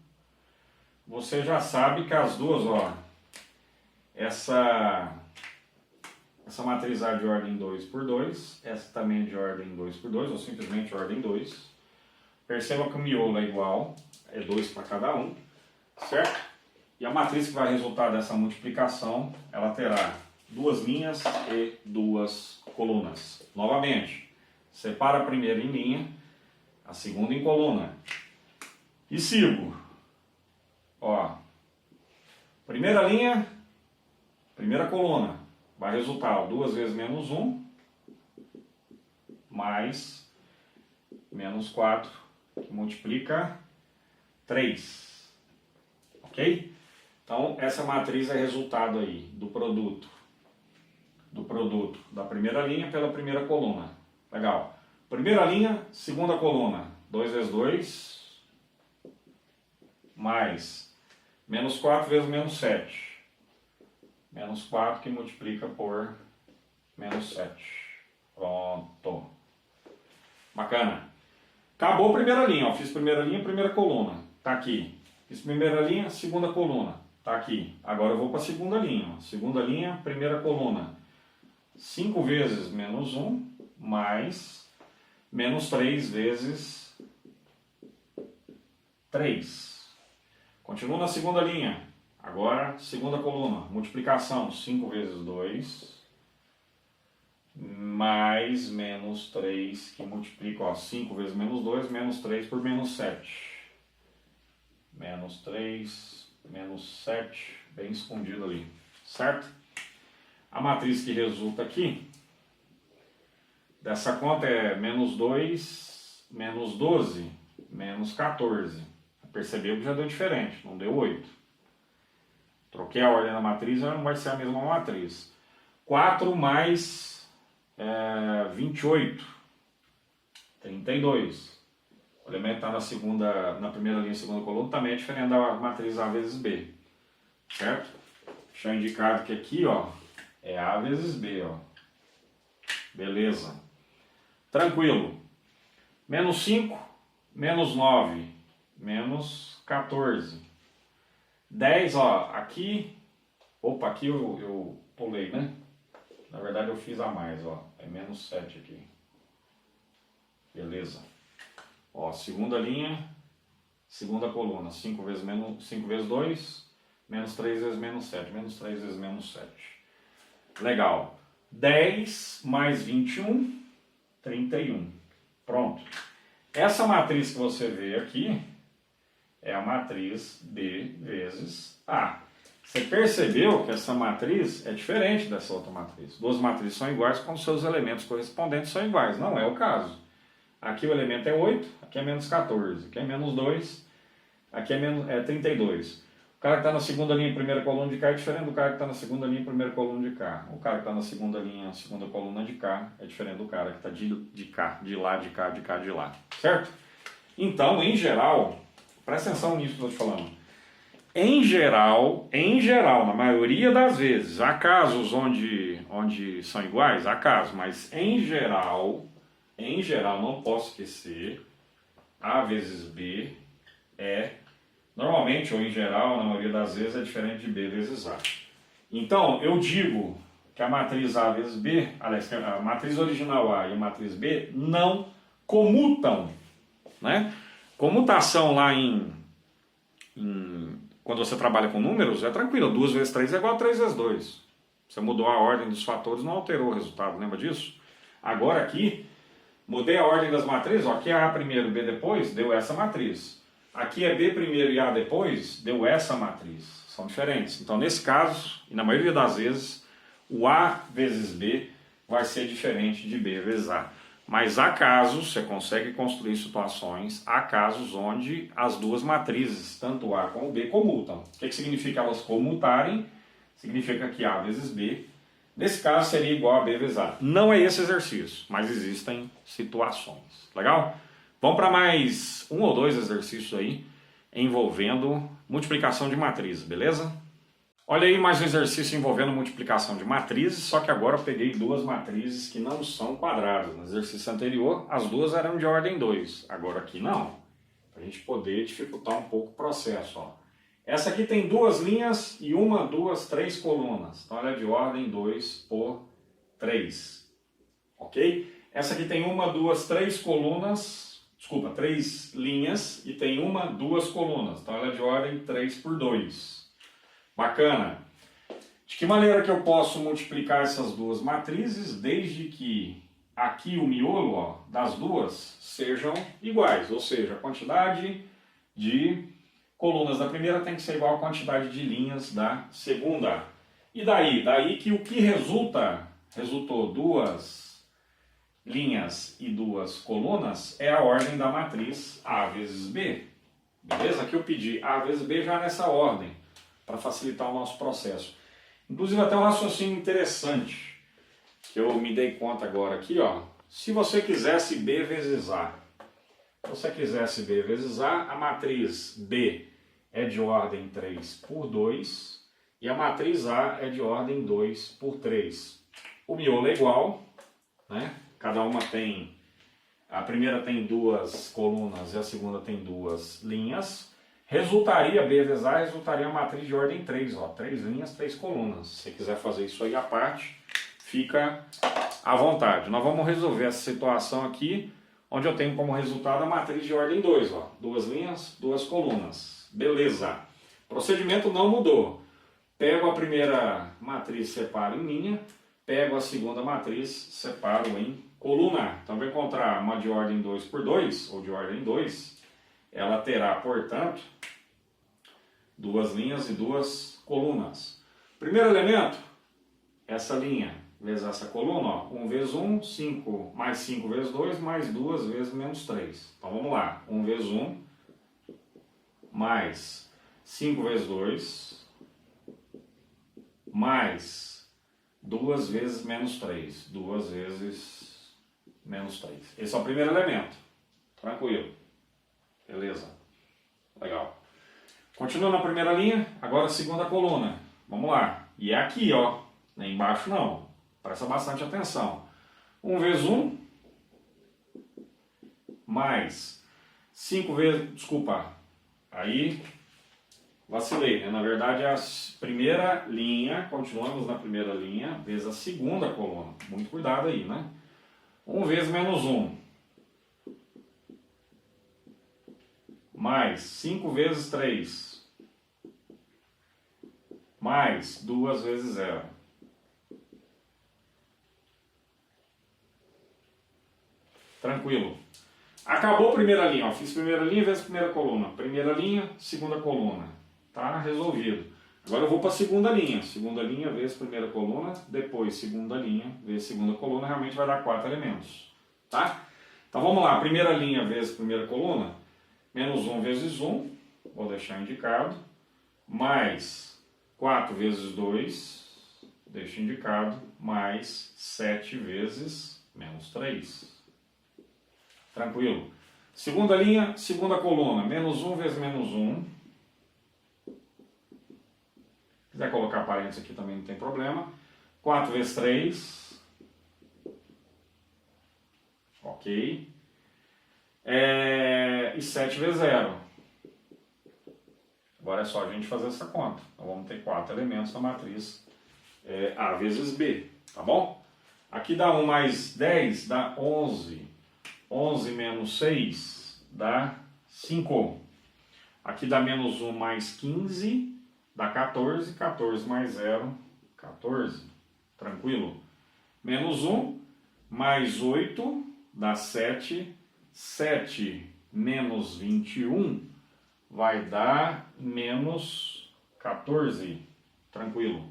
Você já sabe que as duas, ó, essa matriz A de ordem 2 por 2, essa também é de ordem 2 por 2, ou simplesmente ordem 2. Perceba que o miolo é igual, é 2 para cada um, certo? E a matriz que vai resultar dessa multiplicação, ela terá duas linhas e duas colunas. Novamente, separa a primeira em linha, a segunda em coluna. E sigo. Ó, primeira linha, primeira coluna, vai resultar 2 vezes menos 1, mais menos 4, que multiplica 3. Ok? Então, essa matriz é resultado aí do produto da primeira linha pela primeira coluna. Legal. Primeira linha, segunda coluna. 2 vezes 2, mais menos 4 vezes menos 7. Menos 4 que multiplica por menos 7. Pronto. Bacana. Acabou a primeira linha. Ó. Fiz primeira linha, primeira coluna. Tá aqui. Fiz primeira linha, segunda coluna. Tá aqui. Agora eu vou para a segunda linha. Ó. Segunda linha, primeira coluna. 5 vezes menos 1, mais menos 3 vezes 3. Continuo na segunda linha. Agora, segunda coluna. Multiplicação. 5 vezes 2, mais menos 3, que multiplica, ó, 5 vezes menos 2, menos 3 por menos 7. Menos 3, menos 7, bem escondido ali, certo? A matriz que resulta aqui, dessa conta é menos 2, menos 12, menos 14. Percebeu que já deu diferente, não deu 8. Troquei a ordem da matriz, já não vai ser a mesma matriz. 4 mais 28, 32. O elemento está na primeira linha, segunda coluna, também é diferente da matriz A vezes B, certo? Deixar indicado que aqui, ó, é A vezes B, ó. Beleza. Tranquilo. Menos 5, menos 9, menos 14. 10, ó, aqui... Opa, aqui eu pulei, né? Na verdade eu fiz a mais, ó. É menos 7 aqui. Beleza. Ó, segunda linha, segunda coluna, 5 vezes 2, menos 3 vezes menos 7, menos 3 vezes menos 7. Legal. 10 mais 21, 31. Pronto. Essa matriz que você vê aqui é a matriz B vezes A. Você percebeu que essa matriz é diferente dessa outra matriz. Duas matrizes são iguais quando seus elementos correspondentes são iguais. Não é o caso. Aqui o elemento é 8, aqui é menos 14, aqui é menos 2, aqui é 32. O cara que está na segunda linha, primeira coluna de cá é diferente do cara que está na segunda linha, primeira coluna de cá. O cara que está na segunda linha, segunda coluna de cá é diferente do cara que está de cá, de lá, de cá, de cá, de lá. Certo? Então, em geral, presta atenção nisso que eu estou te falando. Em geral, na maioria das vezes, há casos onde são iguais, há casos, mas em geral, não posso esquecer, A vezes B normalmente ou em geral, na maioria das vezes, é diferente de B vezes A. Então, eu digo que a matriz A vezes B, aliás, a matriz original A e a matriz B não comutam, né? Comutação lá quando você trabalha com números é tranquilo, 2 vezes 3 é igual a 3 vezes 2. Você mudou a ordem dos fatores, não alterou o resultado, lembra disso? Agora aqui, mudei a ordem das matrizes, ó, aqui é A primeiro, B depois, deu essa matriz. Aqui é B primeiro e A depois, deu essa matriz. São diferentes. Então, nesse caso, e na maioria das vezes, o A vezes B vai ser diferente de B vezes A. Mas há casos, você consegue construir situações, há casos onde as duas matrizes, tanto o A como o B, comutam. O que significa elas comutarem? Significa que A vezes B, nesse caso, seria igual a B vezes A. Não é esse exercício, mas existem situações. Legal? Vamos para mais 1 ou 2 exercícios aí, envolvendo multiplicação de matrizes, beleza? Olha aí mais um exercício envolvendo multiplicação de matrizes, só que agora eu peguei duas matrizes que não são quadradas. No exercício anterior, as duas eram de ordem 2, agora aqui não. Para a gente poder dificultar um pouco o processo. Ó. Essa aqui tem duas linhas e 1, 2, 3 colunas. Então ela é de ordem 2 por 3. Ok? Essa aqui tem 1, 2, 3 colunas, desculpa, 3 linhas e tem 1, 2 colunas. Então ela é de ordem 3 por 2. Bacana. De que maneira que eu posso multiplicar essas duas matrizes, desde que aqui o miolo ó, das duas sejam iguais, ou seja, a quantidade de colunas da primeira tem que ser igual à quantidade de linhas da segunda. E daí? Daí que o que resultou duas linhas e duas colunas, é a ordem da matriz A vezes B. Beleza? Aqui eu pedi A vezes B já nessa ordem, para facilitar o nosso processo. Inclusive até um raciocínio interessante, que eu me dei conta agora aqui, ó. Se você quisesse B vezes A, a matriz B é de ordem 3 por 2 e a matriz A é de ordem 2 por 3. O miolo é igual, né? Cada uma tem, a primeira tem duas colunas e a segunda tem duas linhas. Resultaria, B vezes A, resultaria a matriz de ordem 3, ó, 3 linhas, 3 colunas. Se você quiser fazer isso aí à parte, fica à vontade. Nós vamos resolver essa situação aqui, onde eu tenho como resultado a matriz de ordem 2, ó, 2 linhas, 2 colunas. Beleza. O procedimento não mudou. Pego a primeira matriz, separo em linha, pego a segunda matriz, separo em coluna. Então, vou encontrar uma de ordem 2 por 2, ou de ordem 2, ela terá, portanto, 2 linhas e 2 colunas. Primeiro elemento, essa linha vezes essa coluna, ó, 1 vezes 1, 5, mais 5 vezes 2, mais 2 vezes menos 3. Então vamos lá, 1 vezes 1, mais 5 vezes 2, mais 2 vezes menos 3. 2 vezes menos 3. Esse é o primeiro elemento. Tranquilo. Beleza. Legal. Continuando na primeira linha, agora a segunda coluna. Vamos lá. E é aqui, ó. Nem embaixo não. Presta bastante atenção. 1 vezes 1, mais 5 vezes... Desculpa. Aí, vacilei, né? Na verdade, é a primeira linha, continuamos na primeira linha, vezes a segunda coluna. Muito cuidado aí, né? 1 vezes menos 1. Mais 5 vezes 3, mais 2 vezes 0. Tranquilo. Acabou a primeira linha, ó. Fiz primeira linha vezes primeira coluna. Primeira linha, segunda coluna. Tá resolvido. Agora eu vou para a segunda linha. Segunda linha vezes primeira coluna, depois segunda linha vezes segunda coluna, realmente vai dar 4 elementos. Tá? Então vamos lá, primeira linha vezes primeira coluna. Menos 1 vezes 1, vou deixar indicado, mais 4 vezes 2, deixo indicado, mais 7 vezes menos 3. Tranquilo? Segunda linha, segunda coluna, menos 1 vezes menos 1. Se quiser colocar parênteses aqui também não tem problema. 4 vezes 3. Ok. E 7 vezes 0. Agora é só a gente fazer essa conta. Então vamos ter 4 elementos na matriz A vezes B, tá bom? Aqui dá 1 mais 10, dá 11. 11 menos 6 dá 5. Aqui dá menos 1 mais 15, dá 14. 14 mais 0, 14. Tranquilo? Menos 1 mais 8 dá 7. 7 menos 21 vai dar menos 14. Tranquilo?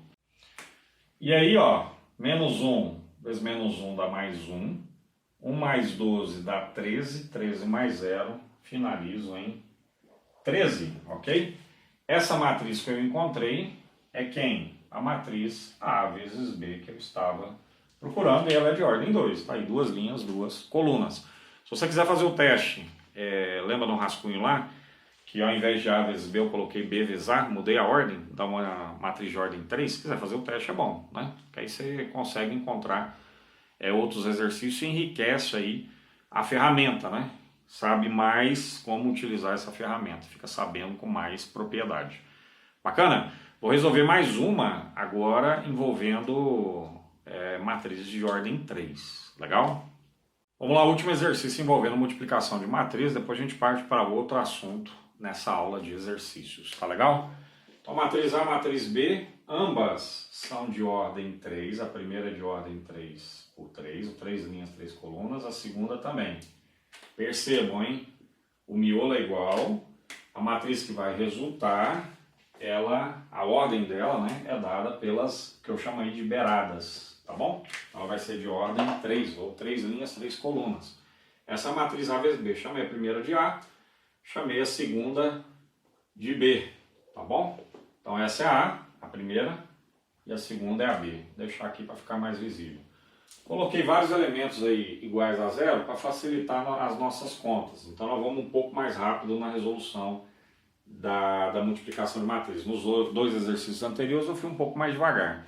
E aí, ó, menos 1 vezes menos 1 dá mais 1. 1 mais 12 dá 13. 13 mais 0, finalizo em 13, ok? Essa matriz que eu encontrei é quem? A matriz A vezes B que eu estava procurando, e ela é de ordem 2, tá aí, 2 linhas, 2 colunas. Se você quiser fazer o teste, lembra no rascunho lá, que ao invés de A vezes B eu coloquei B vezes A, mudei a ordem, dá uma matriz de ordem 3, se quiser fazer o teste é bom, né? Que aí você consegue encontrar outros exercícios e enriquece aí a ferramenta, né? Sabe mais como utilizar essa ferramenta, fica sabendo com mais propriedade. Bacana? Vou resolver mais uma agora envolvendo matrizes de ordem 3. Legal? Vamos lá, último exercício envolvendo multiplicação de matriz, depois a gente parte para outro assunto nessa aula de exercícios. Tá legal? Então, matriz A, matriz B, ambas são de ordem 3. A primeira é de ordem 3 por 3, 3 linhas, 3 colunas, a segunda também. Percebam, hein? O miolo é igual, a matriz que vai resultar, a ordem dela, né, é dada pelas que eu chamo aí de beiradas, tá bom? Ela vai ser de ordem 3, ou 3 linhas, 3 colunas. Essa é a matriz A vezes B. Chamei a primeira de A, chamei a segunda de B, tá bom? Então essa é a primeira, e a segunda é a B. Vou deixar aqui para ficar mais visível. Coloquei vários elementos aí iguais a zero para facilitar as nossas contas. Então nós vamos um pouco mais rápido na resolução da multiplicação de matriz. Nos dois exercícios anteriores eu fui um pouco mais devagar.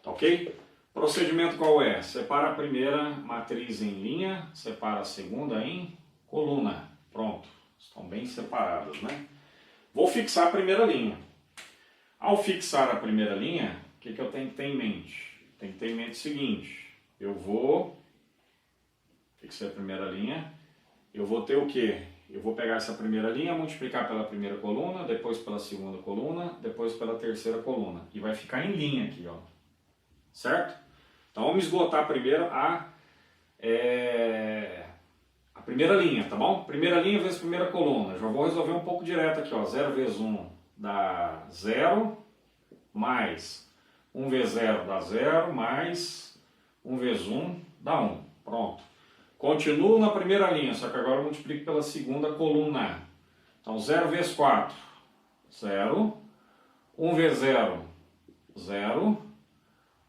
Tá ok? Procedimento qual é? Separa a primeira matriz em linha, separa a segunda em coluna. Pronto. Estão bem separadas, né? Vou fixar a primeira linha. Ao fixar a primeira linha, o que eu tenho que ter em mente? Tem que ter em mente o seguinte. Eu vou fixar a primeira linha, eu vou ter o quê? Eu vou pegar essa primeira linha, multiplicar pela primeira coluna, depois pela segunda coluna, depois pela terceira coluna. E vai ficar em linha aqui, ó. Certo? Então vamos esgotar primeiro a primeira linha, tá bom? Primeira linha vezes primeira coluna. Já vou resolver um pouco direto aqui, ó. 0 vezes 1 dá 0, mais 1 vezes 0 dá 0, mais 1 vezes 1 dá 1. Pronto. Continuo na primeira linha, só que agora eu multiplico pela segunda coluna. Então 0 vezes 4, 0. 1 vezes 0, 0.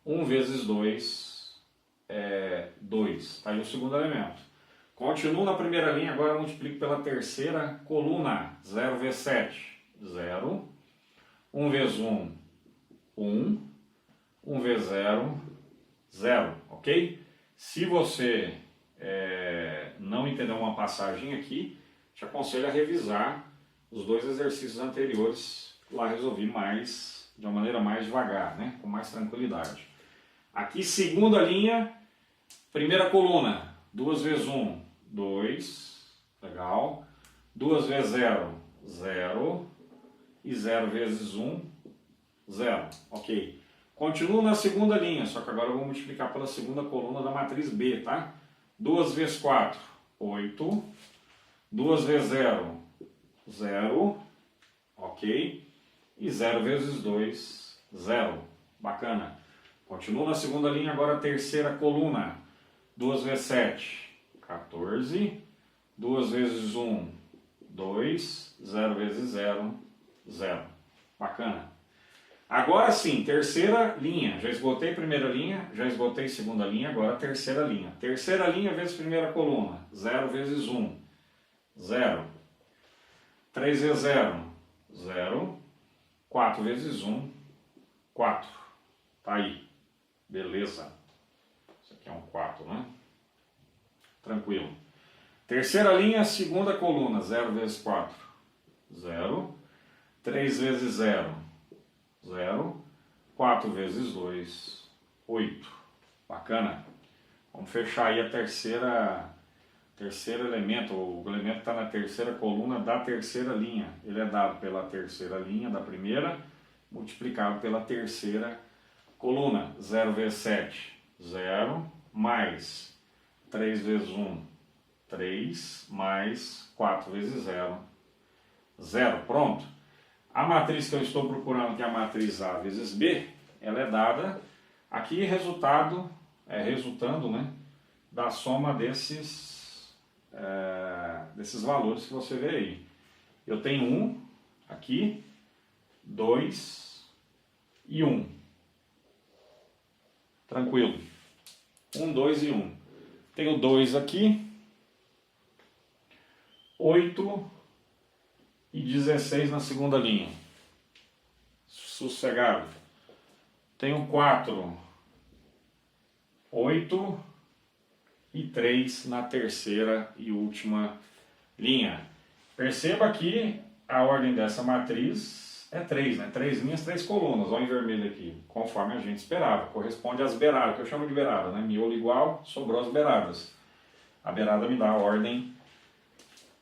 1 vezes 2 é 2. Está aí o segundo elemento. Continuo na primeira linha, agora eu multiplico pela terceira coluna. 0 vezes 7, 0. 1 vezes 1, 1. 1 vezes 0, 0. Ok? Se você não entendeu uma passagem aqui, te aconselho a revisar os dois exercícios anteriores. Lá resolvi de uma maneira mais devagar, né? Com mais tranquilidade. Aqui, segunda linha, primeira coluna. 2 vezes 1, 2. Legal. 2 vezes 0, 0. E 0 vezes 1, 0. Ok. Continuo na segunda linha, só que agora eu vou multiplicar pela segunda coluna da matriz B, tá? 2 vezes 4, 8. 2 vezes 0, 0. Ok. E 0 vezes 2, 0. Bacana. Continuo na segunda linha, agora a terceira coluna. 2 vezes 7, 14. 2 vezes 1, 2. 0 vezes 0, 0. Bacana. Agora sim, terceira linha. Já esgotei primeira linha, já esgotei segunda linha, agora terceira linha. Terceira linha vezes primeira coluna. 0 vezes 1, 0. 3 vezes 0, 0. 4 vezes 1, 4. Tá aí. Beleza. Isso aqui é um 4, né? Tranquilo. Terceira linha, segunda coluna. 0 vezes 4, 0. 3 vezes 0, 0. 4 vezes 2, 8. Bacana. Vamos fechar aí a terceira terceiro elemento, o elemento está na terceira coluna da terceira linha. Ele é dado pela terceira linha da primeira, multiplicado pela terceira coluna. 0 vezes 7, 0, mais 3 vezes 1, 3, mais 4 vezes 0, 0. Pronto. A matriz que eu estou procurando, que é a matriz A vezes B, ela é dada aqui, resultando, né, da soma desses valores que você vê aí. Eu tenho 1 aqui, 2 e 1. Tranquilo. 1, 2 e 1. Tenho 2 aqui, 8 e 16 na segunda linha. Sossegado. Tenho 4, 8 e 3 na terceira e última linha. Perceba que a ordem dessa matriz é 3, né? 3 linhas, 3 colunas. Olha em vermelho aqui, conforme a gente esperava. Corresponde às beiradas, que eu chamo de beirada, né? Miolo igual, sobrou as beiradas. A beirada me dá a ordem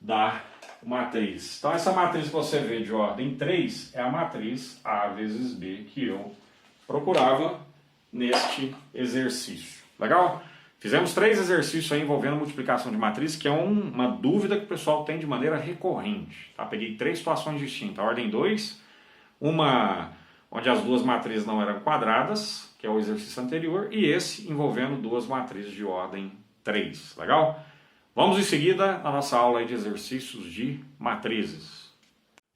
da matriz. Então essa matriz que você vê de ordem 3 é a matriz A vezes B que eu procurava neste exercício. Legal? Fizemos 3 exercícios aí envolvendo multiplicação de matriz, que é uma dúvida que o pessoal tem de maneira recorrente. Tá? Peguei 3 situações distintas. A ordem 2, uma onde as duas matrizes não eram quadradas, que é o exercício anterior, e esse envolvendo duas matrizes de ordem 3. Legal? Vamos em seguida na nossa aula aí de exercícios de matrizes.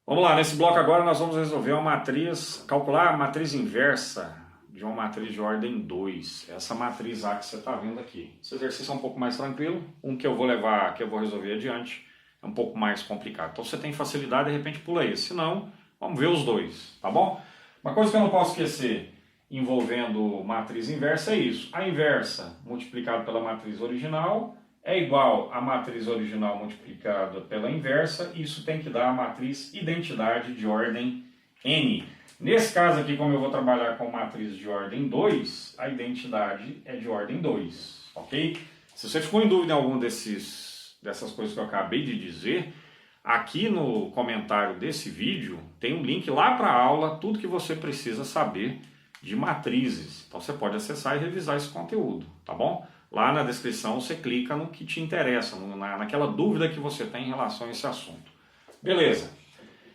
Vamos lá, nesse bloco agora nós vamos resolver uma matriz, calcular a matriz inversa de uma matriz de ordem 2. Essa matriz A que você está vendo aqui. Esse exercício é um pouco mais tranquilo, que eu vou resolver adiante, é um pouco mais complicado. Então você tem facilidade, de repente pula esse. Se não, vamos ver os dois, tá bom? Uma coisa que eu não posso esquecer envolvendo matriz inversa é isso. A inversa multiplicado pela matriz original é igual a matriz original multiplicada pela inversa, e isso tem que dar a matriz identidade de ordem N. Nesse caso aqui, como eu vou trabalhar com matriz de ordem 2, a identidade é de ordem 2, ok? Se você ficou em dúvida em algum dessas coisas que eu acabei de dizer, aqui no comentário desse vídeo tem um link lá para a aula, tudo que você precisa saber de matrizes. Então você pode acessar e revisar esse conteúdo, tá bom? Lá na descrição você clica no que te interessa, naquela dúvida que você tem em relação a esse assunto. Beleza.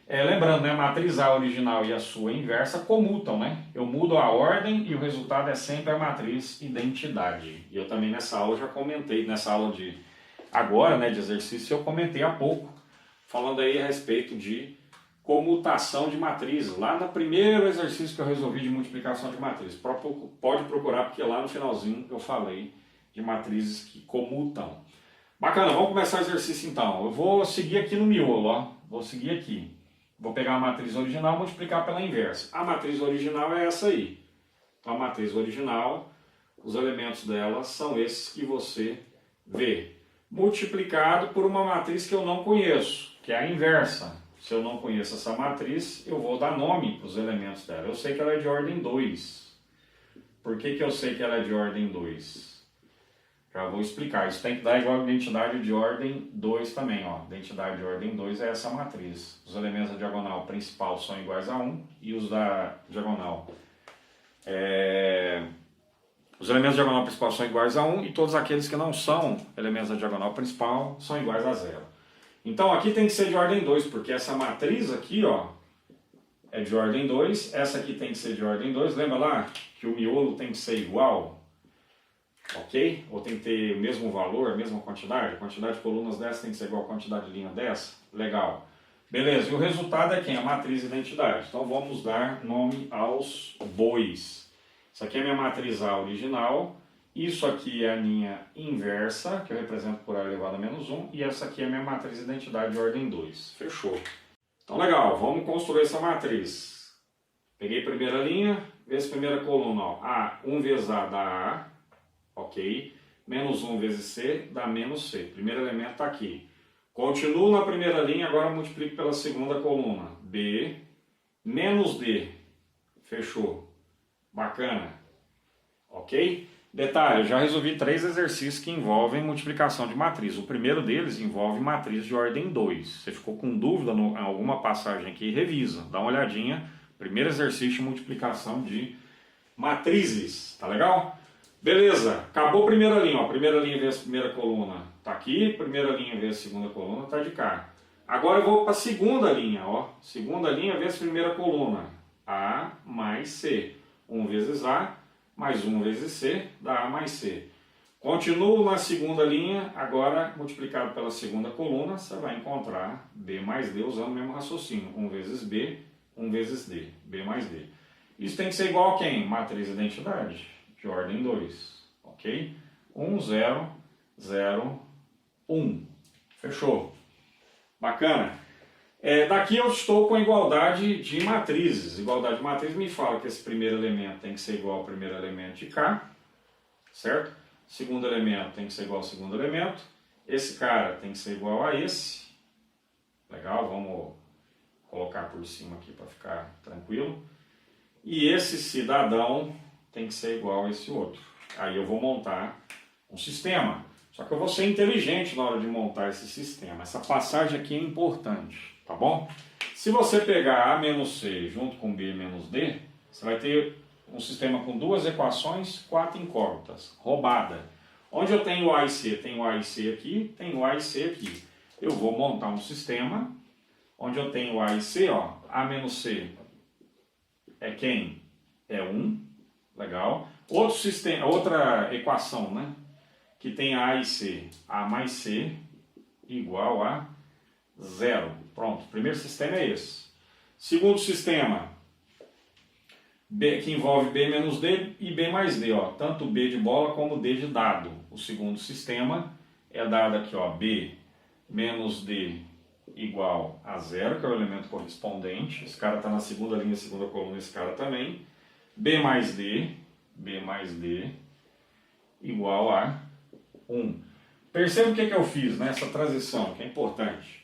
Lembrando, né, a matriz A original e a sua inversa comutam, né? Eu mudo a ordem e o resultado é sempre a matriz identidade. E eu também nessa aula já comentei, nessa aula de agora, né, de exercício, eu comentei há pouco, falando aí a respeito de comutação de matrizes. Lá no primeiro exercício que eu resolvi de multiplicação de matrizes. Pode procurar, porque lá no finalzinho eu falei de matrizes que comutam. Bacana, vamos começar o exercício então. Eu vou seguir aqui no miolo, ó. Vou seguir aqui. Vou pegar a matriz original e multiplicar pela inversa. A matriz original é essa aí. Então a matriz original, os elementos dela são esses que você vê. Multiplicado por uma matriz que eu não conheço, que é a inversa. Se eu não conheço essa matriz, eu vou dar nome para os elementos dela. Eu sei que ela é de ordem 2. Por que eu sei que ela é de ordem 2? Já vou explicar. Isso tem que dar igual a identidade de ordem 2 também. Ó. Identidade de ordem 2 é essa matriz. Os elementos da diagonal principal são iguais a 1 e os da diagonal... Os elementos da diagonal principal são iguais a 1 e todos aqueles que não são elementos da diagonal principal são iguais a 0. Então aqui tem que ser de ordem 2, porque essa matriz aqui, ó, é de ordem 2. Essa aqui tem que ser de ordem 2. Lembra lá que o miolo tem que ser igual? Ok? Ou tem que ter o mesmo valor, a mesma quantidade? A quantidade de colunas dessa tem que ser igual a quantidade de linha dessa? Legal. Beleza, e o resultado é quem? A matriz identidade. Então vamos dar nome aos bois. Isso aqui é a minha matriz A original. Isso aqui é a minha inversa, que eu represento por A elevado a menos 1. E essa aqui é a minha matriz identidade de ordem 2. Fechou. Então legal, vamos construir essa matriz. Peguei a primeira linha, vezes primeira coluna. Ó. A, 1 vezes A dá A. Ok? Menos 1 vezes C dá menos C. Primeiro elemento está aqui. Continuo na primeira linha, agora multiplico pela segunda coluna. B menos D. Fechou. Bacana. Ok? Detalhe, eu já resolvi 3 exercícios que envolvem multiplicação de matriz. O primeiro deles envolve matriz de ordem 2. Você ficou com dúvida em alguma passagem aqui, revisa, dá uma olhadinha. Primeiro exercício de multiplicação de matrizes, tá legal? Beleza, acabou a primeira linha, ó. Primeira linha vezes primeira coluna tá aqui, primeira linha vezes segunda coluna tá de cá. Agora eu vou para a segunda linha, ó. Segunda linha vezes primeira coluna, A mais C. 1 vezes A mais 1 vezes C dá A mais C. Continuo na segunda linha, agora multiplicado pela segunda coluna, você vai encontrar B mais D usando o mesmo raciocínio. 1 vezes B, 1 vezes D, B mais D. Isso tem que ser igual a quem? Matriz identidade, de ordem 2, ok? 1, 0, 0, 1. Fechou? Bacana? Daqui eu estou com a igualdade de matrizes. Igualdade de matrizes me fala que esse primeiro elemento tem que ser igual ao primeiro elemento de cá, certo? Segundo elemento tem que ser igual ao segundo elemento. Esse cara tem que ser igual a esse. Legal, vamos colocar por cima aqui para ficar tranquilo. E esse cidadão tem que ser igual a esse outro. Aí eu vou montar um sistema. Só que eu vou ser inteligente na hora de montar esse sistema. Essa passagem aqui é importante, tá bom? Se você pegar A menos C junto com B menos D, você vai ter um sistema com 2 equações, 4 incógnitas. Roubada. Onde eu tenho A e C, tenho A e C aqui, tenho A e C aqui. Eu vou montar um sistema onde eu tenho A e C, ó. A menos C é quem? É 1. Legal. Outro sistema, outra equação, né? Que tem A e C. A mais C igual a 0. Pronto, o primeiro sistema é esse. Segundo sistema, B, que envolve B menos D e B mais D. Ó. Tanto B de bola como D de dado. O segundo sistema é dado aqui, ó, B menos D igual a 0, que é o elemento correspondente. Esse cara está na segunda linha, segunda coluna, esse cara também. B mais D igual a 1. Perceba o que eu fiz nessa transição, que é importante.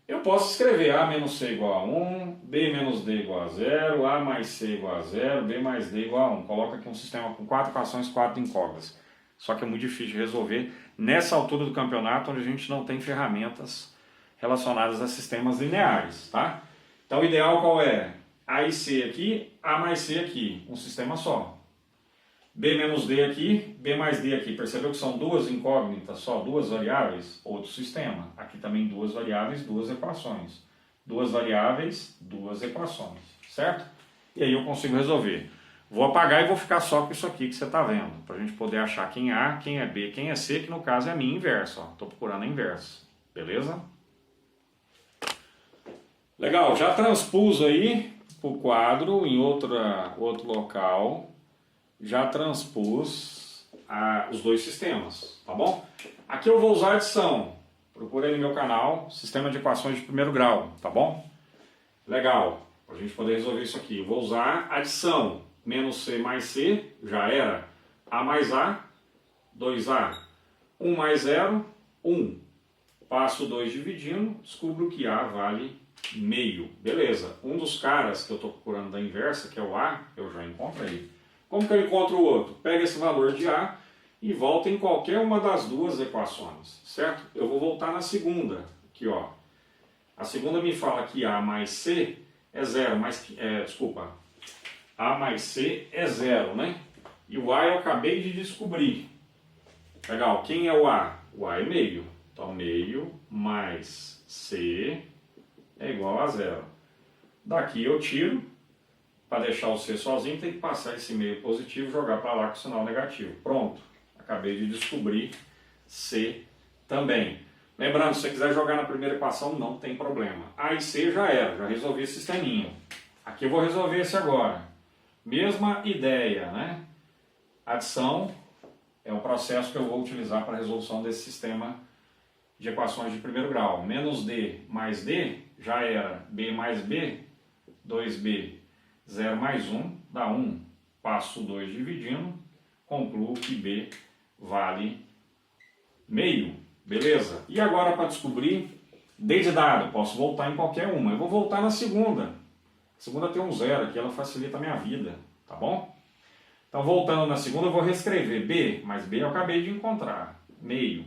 Eu posso escrever A menos C igual a 1, B menos D igual a 0, A mais C igual a 0, B mais D igual a 1. Coloca aqui um sistema com 4 equações, 4 incógnitas. Só que é muito difícil de resolver nessa altura do campeonato, onde a gente não tem ferramentas relacionadas a sistemas lineares, tá? Então o ideal qual é? A e C aqui, A mais C aqui, um sistema só. B menos D aqui, B mais D aqui. Percebeu que são 2 incógnitas, só 2 variáveis? Outro sistema. Aqui também 2 variáveis, 2 equações. 2 variáveis, 2 equações. Certo? E aí eu consigo resolver. Vou apagar e vou ficar só com isso aqui que você está vendo. Para a gente poder achar quem é A, quem é B, quem é C, que no caso é a minha inversa. Estou procurando a inversa. Beleza? Legal, já transpus aí para o quadro em outro local. Já transpus os 2 sistemas, tá bom? Aqui eu vou usar adição. Procura aí no meu canal, sistema de equações de primeiro grau, tá bom? Legal, para a gente poder resolver isso aqui. Eu vou usar adição. Menos C mais C, já era. A mais A, 2A. 1 mais 0, 1. Passo 2 dividindo, descubro que A vale meio. Beleza, um dos caras que eu estou procurando da inversa, que é o A, eu já encontrei. Como que eu encontro o outro? Pega esse valor de A e volta em qualquer uma das 2 equações, certo? Eu vou voltar na segunda, aqui ó. A segunda me fala que A mais C é 0, A mais C é 0, né? E o A eu acabei de descobrir. Legal, quem é o A? O A é meio. Então meio mais C é igual a 0. Daqui eu tiro. Para deixar o C sozinho, tem que passar esse meio positivo e jogar para lá com o sinal negativo. Pronto, acabei de descobrir C também. Lembrando, se você quiser jogar na primeira equação, não tem problema. A e C já era, já resolvi esse sisteminha. Aqui eu vou resolver esse agora. Mesma ideia, né? Adição é o processo que eu vou utilizar para a resolução desse sistema de equações de primeiro grau. Menos D mais D já era B mais B, 2B 0 mais 1 dá 1. Passo 2 dividindo, concluo que B vale meio. Beleza? E agora para descobrir D de dado, posso voltar em qualquer uma. Eu vou voltar na segunda. A segunda tem um 0 aqui, ela facilita a minha vida, tá bom? Então, voltando na segunda, eu vou reescrever B, mas B eu acabei de encontrar. Meio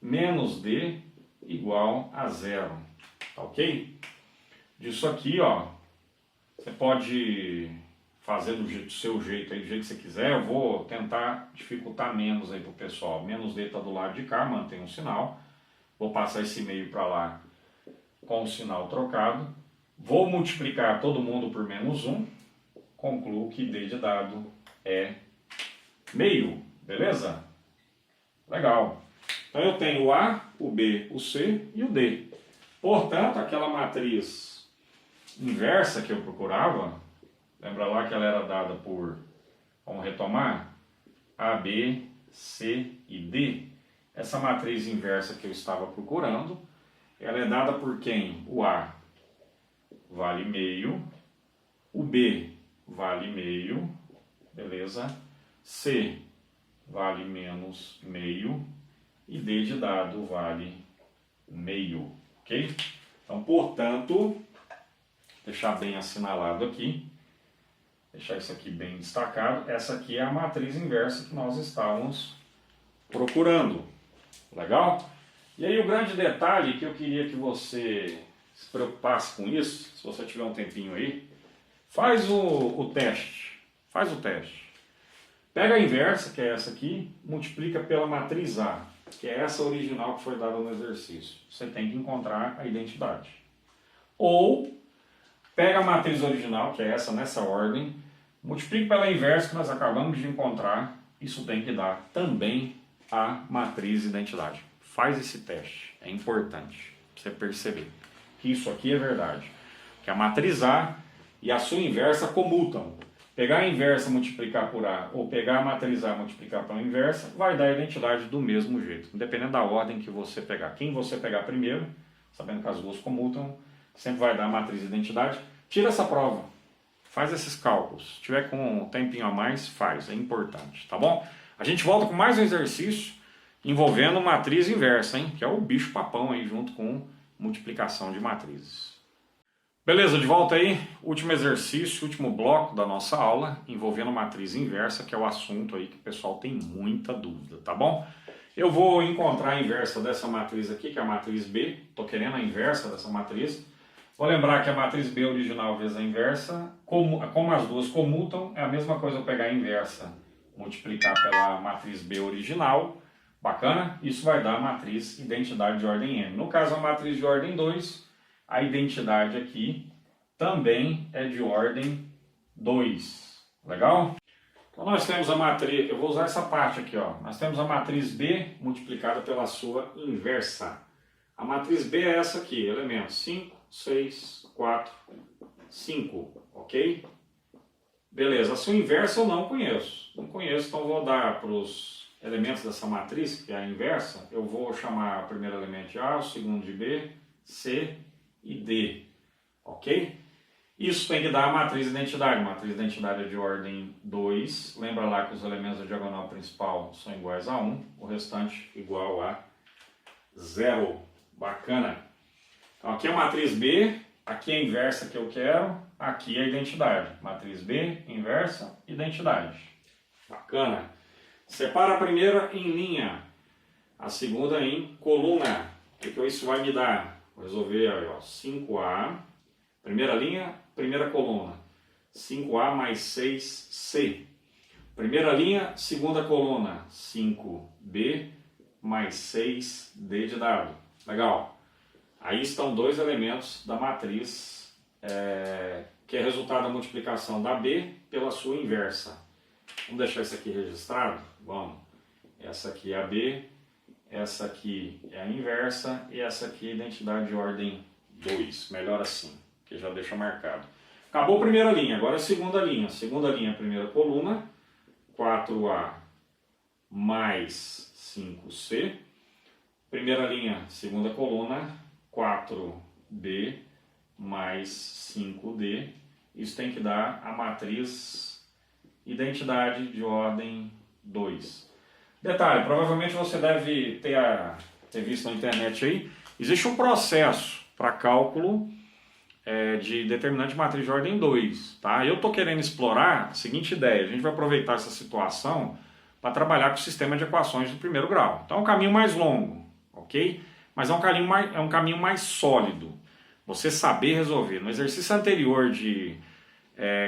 menos D igual a zero. Tá ok? Disso aqui, ó, você pode fazer do seu jeito aí, do jeito que você quiser. Eu vou tentar dificultar menos aí pro pessoal. Menos D está do lado de cá, mantém um sinal. Vou passar esse meio para lá com o sinal trocado. Vou multiplicar todo mundo por menos 1. Concluo que D de dado é meio. Beleza? Legal. Então eu tenho o A, o B, o C e o D. Portanto, aquela matriz inversa que eu procurava, lembra lá que ela era dada por, vamos retomar, A, B, C e D. Essa matriz inversa que eu estava procurando, ela é dada por quem? O A vale meio, o B vale meio, beleza? C vale menos meio e D de dado vale meio, ok? Então, portanto, deixar bem assinalado aqui, deixar isso aqui bem destacado, essa aqui é a matriz inversa que nós estávamos procurando, legal? E aí o grande detalhe que eu queria que você se preocupasse com isso, se você tiver um tempinho aí, faz o teste, Pega a inversa, que é essa aqui, multiplica pela matriz A, que é essa original que foi dada no exercício. Você tem que encontrar a identidade. Ou, pega a matriz original, que é essa nessa ordem, multiplica pela inversa que nós acabamos de encontrar, isso tem que dar também a matriz identidade. Faz esse teste, é importante pra você perceber que isso aqui é verdade. Que a matriz A e a sua inversa comutam. Pegar a inversa multiplicar por A ou pegar a matriz A multiplicar pela inversa vai dar a identidade do mesmo jeito, independente da ordem que você pegar. Quem você pegar primeiro, sabendo que as duas comutam, sempre vai dar a matriz identidade. Tira essa prova, faz esses cálculos. Se tiver com um tempinho a mais, faz, é importante, tá bom? A gente volta com mais um exercício envolvendo matriz inversa, hein? Que é o bicho papão aí junto com multiplicação de matrizes. Beleza, de volta aí, último exercício, último bloco da nossa aula, envolvendo matriz inversa, que é o assunto aí que o pessoal tem muita dúvida, tá bom? Eu vou encontrar a inversa dessa matriz aqui, que é a matriz B, estou querendo a inversa dessa matriz. Vou lembrar que a matriz B original vezes a inversa, como as duas comutam, é a mesma coisa eu pegar a inversa, multiplicar pela matriz B original, bacana? Isso vai dar a matriz identidade de ordem n. No caso, a matriz de ordem 2, a identidade aqui também é de ordem 2. Legal? Então nós temos a matriz, eu vou usar essa parte aqui, ó. Nós temos a matriz B multiplicada pela sua inversa. A matriz B é essa aqui, elementos 5, 6, 4, 5, ok? Beleza, a sua inversa eu não conheço. Não conheço, então vou dar para os elementos dessa matriz, que é a inversa, eu vou chamar o primeiro elemento de A, o segundo de B, C e D, ok? Isso tem que dar a matriz identidade. A matriz identidade é de ordem 2. Lembra lá que os elementos da diagonal principal são iguais a 1, o restante igual a 0. Bacana. Então aqui é a matriz B, aqui é a inversa que eu quero, aqui é a identidade. Matriz B, inversa, identidade. Bacana. Separa a primeira em linha, a segunda em coluna. O que isso vai me dar? Vou resolver aí, ó, 5A, primeira linha, primeira coluna, 5A mais 6C. Primeira linha, segunda coluna, 5B mais 6D de dado. Legal. Aí estão dois elementos da matriz, que é resultado da multiplicação da B pela sua inversa. Vamos deixar isso aqui registrado? Vamos. Essa aqui é a B. Essa aqui é a inversa e essa aqui é a identidade de ordem 2. Melhor assim, que já deixa marcado. Acabou a primeira linha, agora a segunda linha. Segunda linha, primeira coluna, 4A mais 5C. Primeira linha, segunda coluna, 4B mais 5D. Isso tem que dar a matriz identidade de ordem 2. Detalhe, provavelmente você deve ter visto na internet aí, existe um processo para cálculo de determinante de matriz de ordem 2. Tá? Eu estou querendo explorar a seguinte ideia, a gente vai aproveitar essa situação para trabalhar com o sistema de equações de primeiro grau. Então é um caminho mais longo, ok? Mas é um caminho mais sólido. Você saber resolver. No exercício anterior de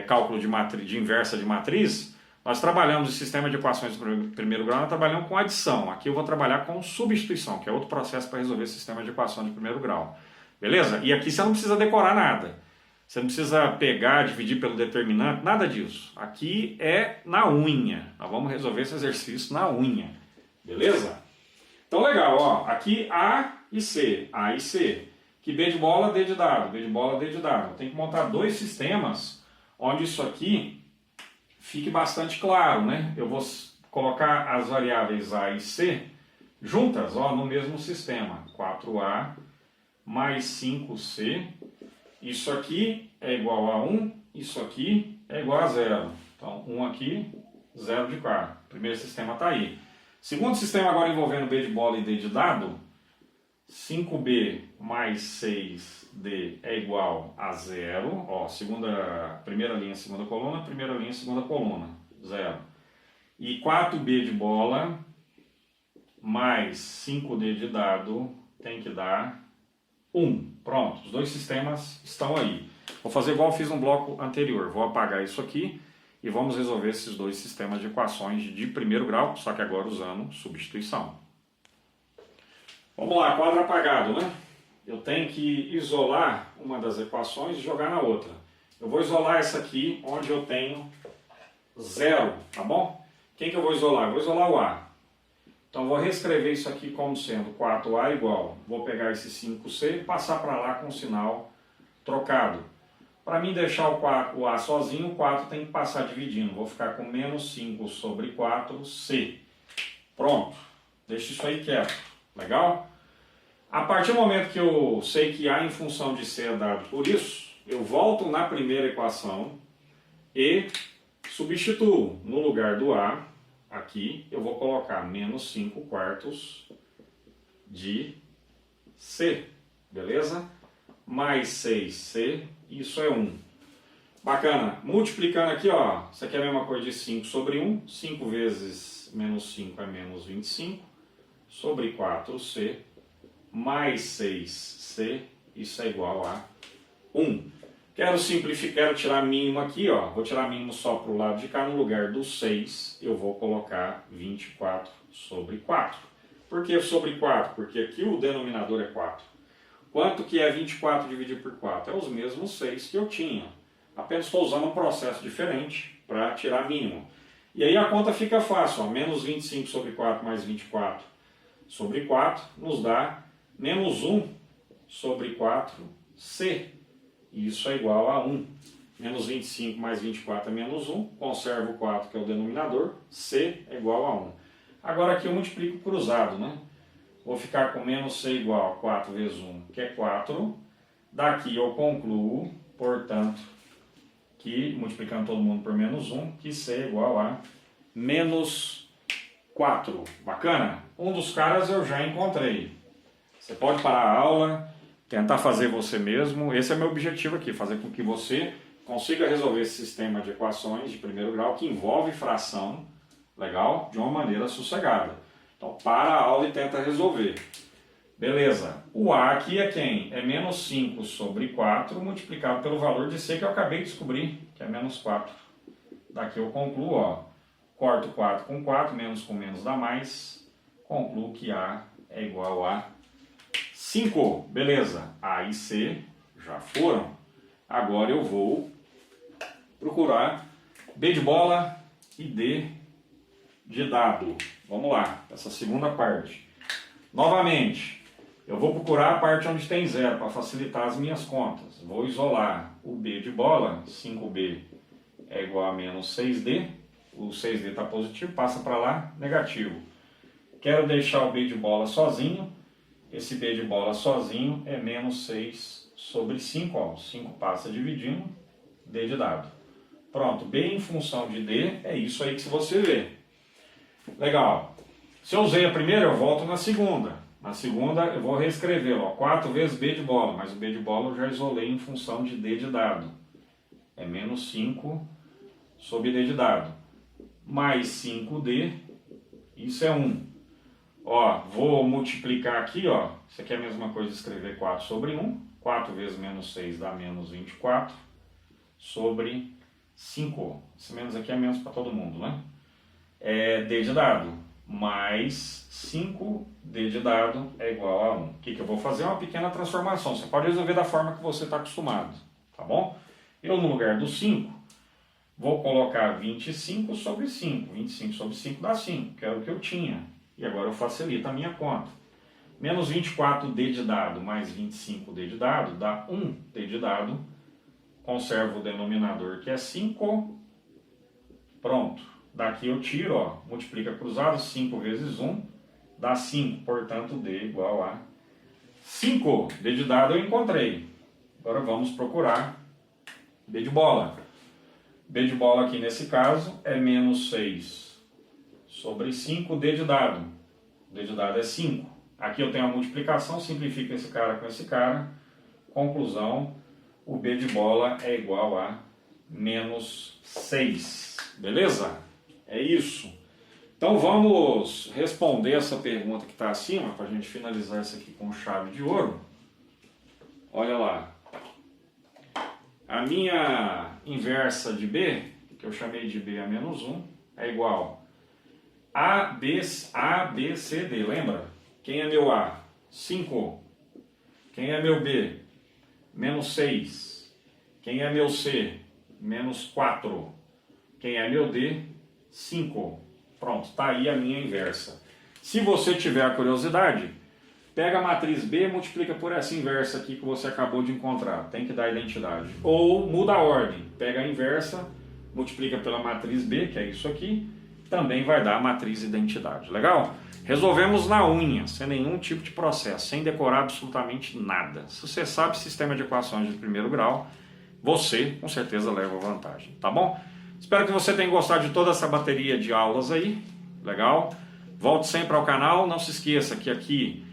cálculo de inversa de matriz, nós trabalhamos o sistema de equações de primeiro grau, nós trabalhamos com adição. Aqui eu vou trabalhar com substituição, que é outro processo para resolver o sistema de equação de primeiro grau. Beleza? E aqui você não precisa decorar nada. Você não precisa pegar, dividir pelo determinante, nada disso. Aqui é na unha. Nós vamos resolver esse exercício na unha. Beleza? Então legal, ó. Aqui A e C. A e C. Que B de bola, D de dado. B de bola, D de dado. Tem que montar dois sistemas onde isso aqui fique bastante claro, né? Eu vou colocar as variáveis A e C juntas, ó, no mesmo sistema. 4A mais 5C. Isso aqui é igual a 1, isso aqui é igual a 0. Então, 1 aqui, 0 de cá. O primeiro sistema está aí. Segundo sistema agora envolvendo B de bola e D de dado, 5B mais 6D é igual a 0. Ó, primeira linha, segunda coluna, primeira linha, segunda coluna, 0. E 4B de bola mais 5D de dado tem que dar 1. Pronto, os dois sistemas estão aí. Vou fazer igual eu fiz no bloco anterior. Vou apagar isso aqui e vamos resolver esses dois sistemas de equações de primeiro grau, só que agora usando substituição. Vamos lá, quadro apagado, né? Eu tenho que isolar uma das equações e jogar na outra. Eu vou isolar essa aqui, onde eu tenho 0, tá bom? Quem que eu vou isolar? Eu vou isolar o A. Então vou reescrever isso aqui como sendo 4A igual. Vou pegar esse 5C e passar para lá com o sinal trocado. Para mim deixar o A sozinho, o 4 tem que passar dividindo. Vou ficar com menos 5 sobre 4C. Pronto. Deixa isso aí quieto. Legal? A partir do momento que eu sei que A em função de C é dado por isso, eu volto na primeira equação e substituo no lugar do A, aqui, eu vou colocar menos 5 quartos de C, beleza? Mais 6C, isso é 1. Bacana. Multiplicando aqui, ó, isso aqui é a mesma coisa de 5 sobre 1. 5 vezes menos 5 é menos 25. Sobre 4C mais 6C, isso é igual a 1. Quero simplificar, quero tirar mínimo aqui, ó. Vou tirar mínimo só para o lado de cá. No lugar do 6, eu vou colocar 24 sobre 4. Por que sobre 4? Porque aqui o denominador é 4. Quanto que é 24 dividido por 4? É os mesmos 6 que eu tinha. Apenas estou usando um processo diferente para tirar mínimo. E aí a conta fica fácil, ó. Menos 25 sobre 4 mais 24 sobre 4 nos dá menos 1 sobre 4C. Isso é igual a 1. Menos 25 mais 24 é menos 1. Conservo o 4, que é o denominador. C é igual a 1. Agora aqui eu multiplico cruzado, né? Vou ficar com menos C igual a 4 vezes 1, que é 4. Daqui eu concluo, portanto, que, multiplicando todo mundo por menos 1, que C é igual a menos 4. Bacana? Um dos caras eu já encontrei. Você pode parar a aula, tentar fazer você mesmo. Esse é meu objetivo aqui, fazer com que você consiga resolver esse sistema de equações de primeiro grau que envolve fração, legal, de uma maneira sossegada. Então para a aula e tenta resolver. Beleza. O A aqui é quem? É menos 5 sobre 4 multiplicado pelo valor de C que eu acabei de descobrir, que é menos 4. Daqui eu concluo, ó. Corto 4 com 4, menos com menos dá mais. Concluo que A é igual a 5. Beleza. A e C já foram. Agora eu vou procurar B de bola e D de dado. Vamos lá, essa segunda parte. Novamente, eu vou procurar a parte onde tem 0 para facilitar as minhas contas. Vou isolar o B de bola, 5B é igual a menos 6D. O 6D está positivo, passa para lá, negativo. Quero deixar o B de bola sozinho. Esse B de bola sozinho é menos 6 sobre 5. Ó. 5 passa dividindo, D de dado. Pronto, B em função de D é isso aí que você vê. Legal. Se eu usei a primeira, eu volto na segunda. Na segunda eu vou reescrever, ó, 4 vezes B de bola, mas o B de bola eu já isolei em função de D de dado. É menos 5 sobre D de dado. Mais 5D, isso é 1. Ó, vou multiplicar aqui, ó, isso aqui é a mesma coisa de escrever 4 sobre 1. 4 vezes menos 6 dá menos 24 sobre 5. Esse menos aqui é menos para todo mundo, né? É D de dado mais 5D de dado é igual a 1. O que eu vou fazer? É uma pequena transformação. Você pode resolver da forma que você está acostumado, tá bom? Eu, no lugar do 5, vou colocar 25 sobre 5. 25 sobre 5 dá 5, que era o que eu tinha. E agora eu facilito a minha conta. Menos 24D de dado mais 25D de dado dá 1D de dado. Conservo o denominador, que é 5. Pronto. Daqui eu tiro, ó, multiplica cruzado, 5 vezes 1 dá 5. Portanto, D igual a 5. D de dado eu encontrei. Agora vamos procurar B de bola. B de bola aqui nesse caso é menos 6 sobre 5 D de dado. D de dado é 5. Aqui eu tenho a multiplicação, simplifica esse cara com esse cara. Conclusão, o B de bola é igual a menos 6. Beleza? É isso. Então vamos responder essa pergunta que está acima, para a gente finalizar isso aqui com chave de ouro. Olha lá. A minha inversa de B, que eu chamei de B a menos 1, é igual a, B, C, D. Lembra? Quem é meu A? 5. Quem é meu B? Menos 6. Quem é meu C? Menos 4. Quem é meu D? 5. Pronto, está aí a minha inversa. Se você tiver a curiosidade, pega a matriz B e multiplica por essa inversa aqui que você acabou de encontrar. Tem que dar identidade. Ou muda a ordem. Pega a inversa, multiplica pela matriz B, que é isso aqui, também vai dar a matriz identidade. Legal? Resolvemos na unha, sem nenhum tipo de processo, sem decorar absolutamente nada. Se você sabe sistema de equações de primeiro grau, você com certeza leva vantagem, tá bom? Espero que você tenha gostado de toda essa bateria de aulas aí, legal? Volte sempre ao canal, não se esqueça que aqui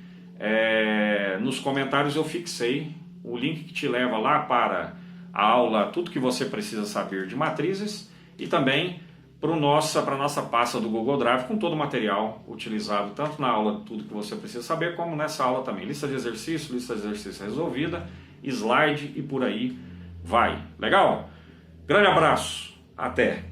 nos comentários eu fixei o link que te leva lá para a aula Tudo que você precisa saber de matrizes e também para a nossa pasta do Google Drive com todo o material utilizado tanto na aula Tudo que você precisa saber como nessa aula também. Lista de exercício resolvida, slide e por aí vai. Legal? Grande abraço! Até!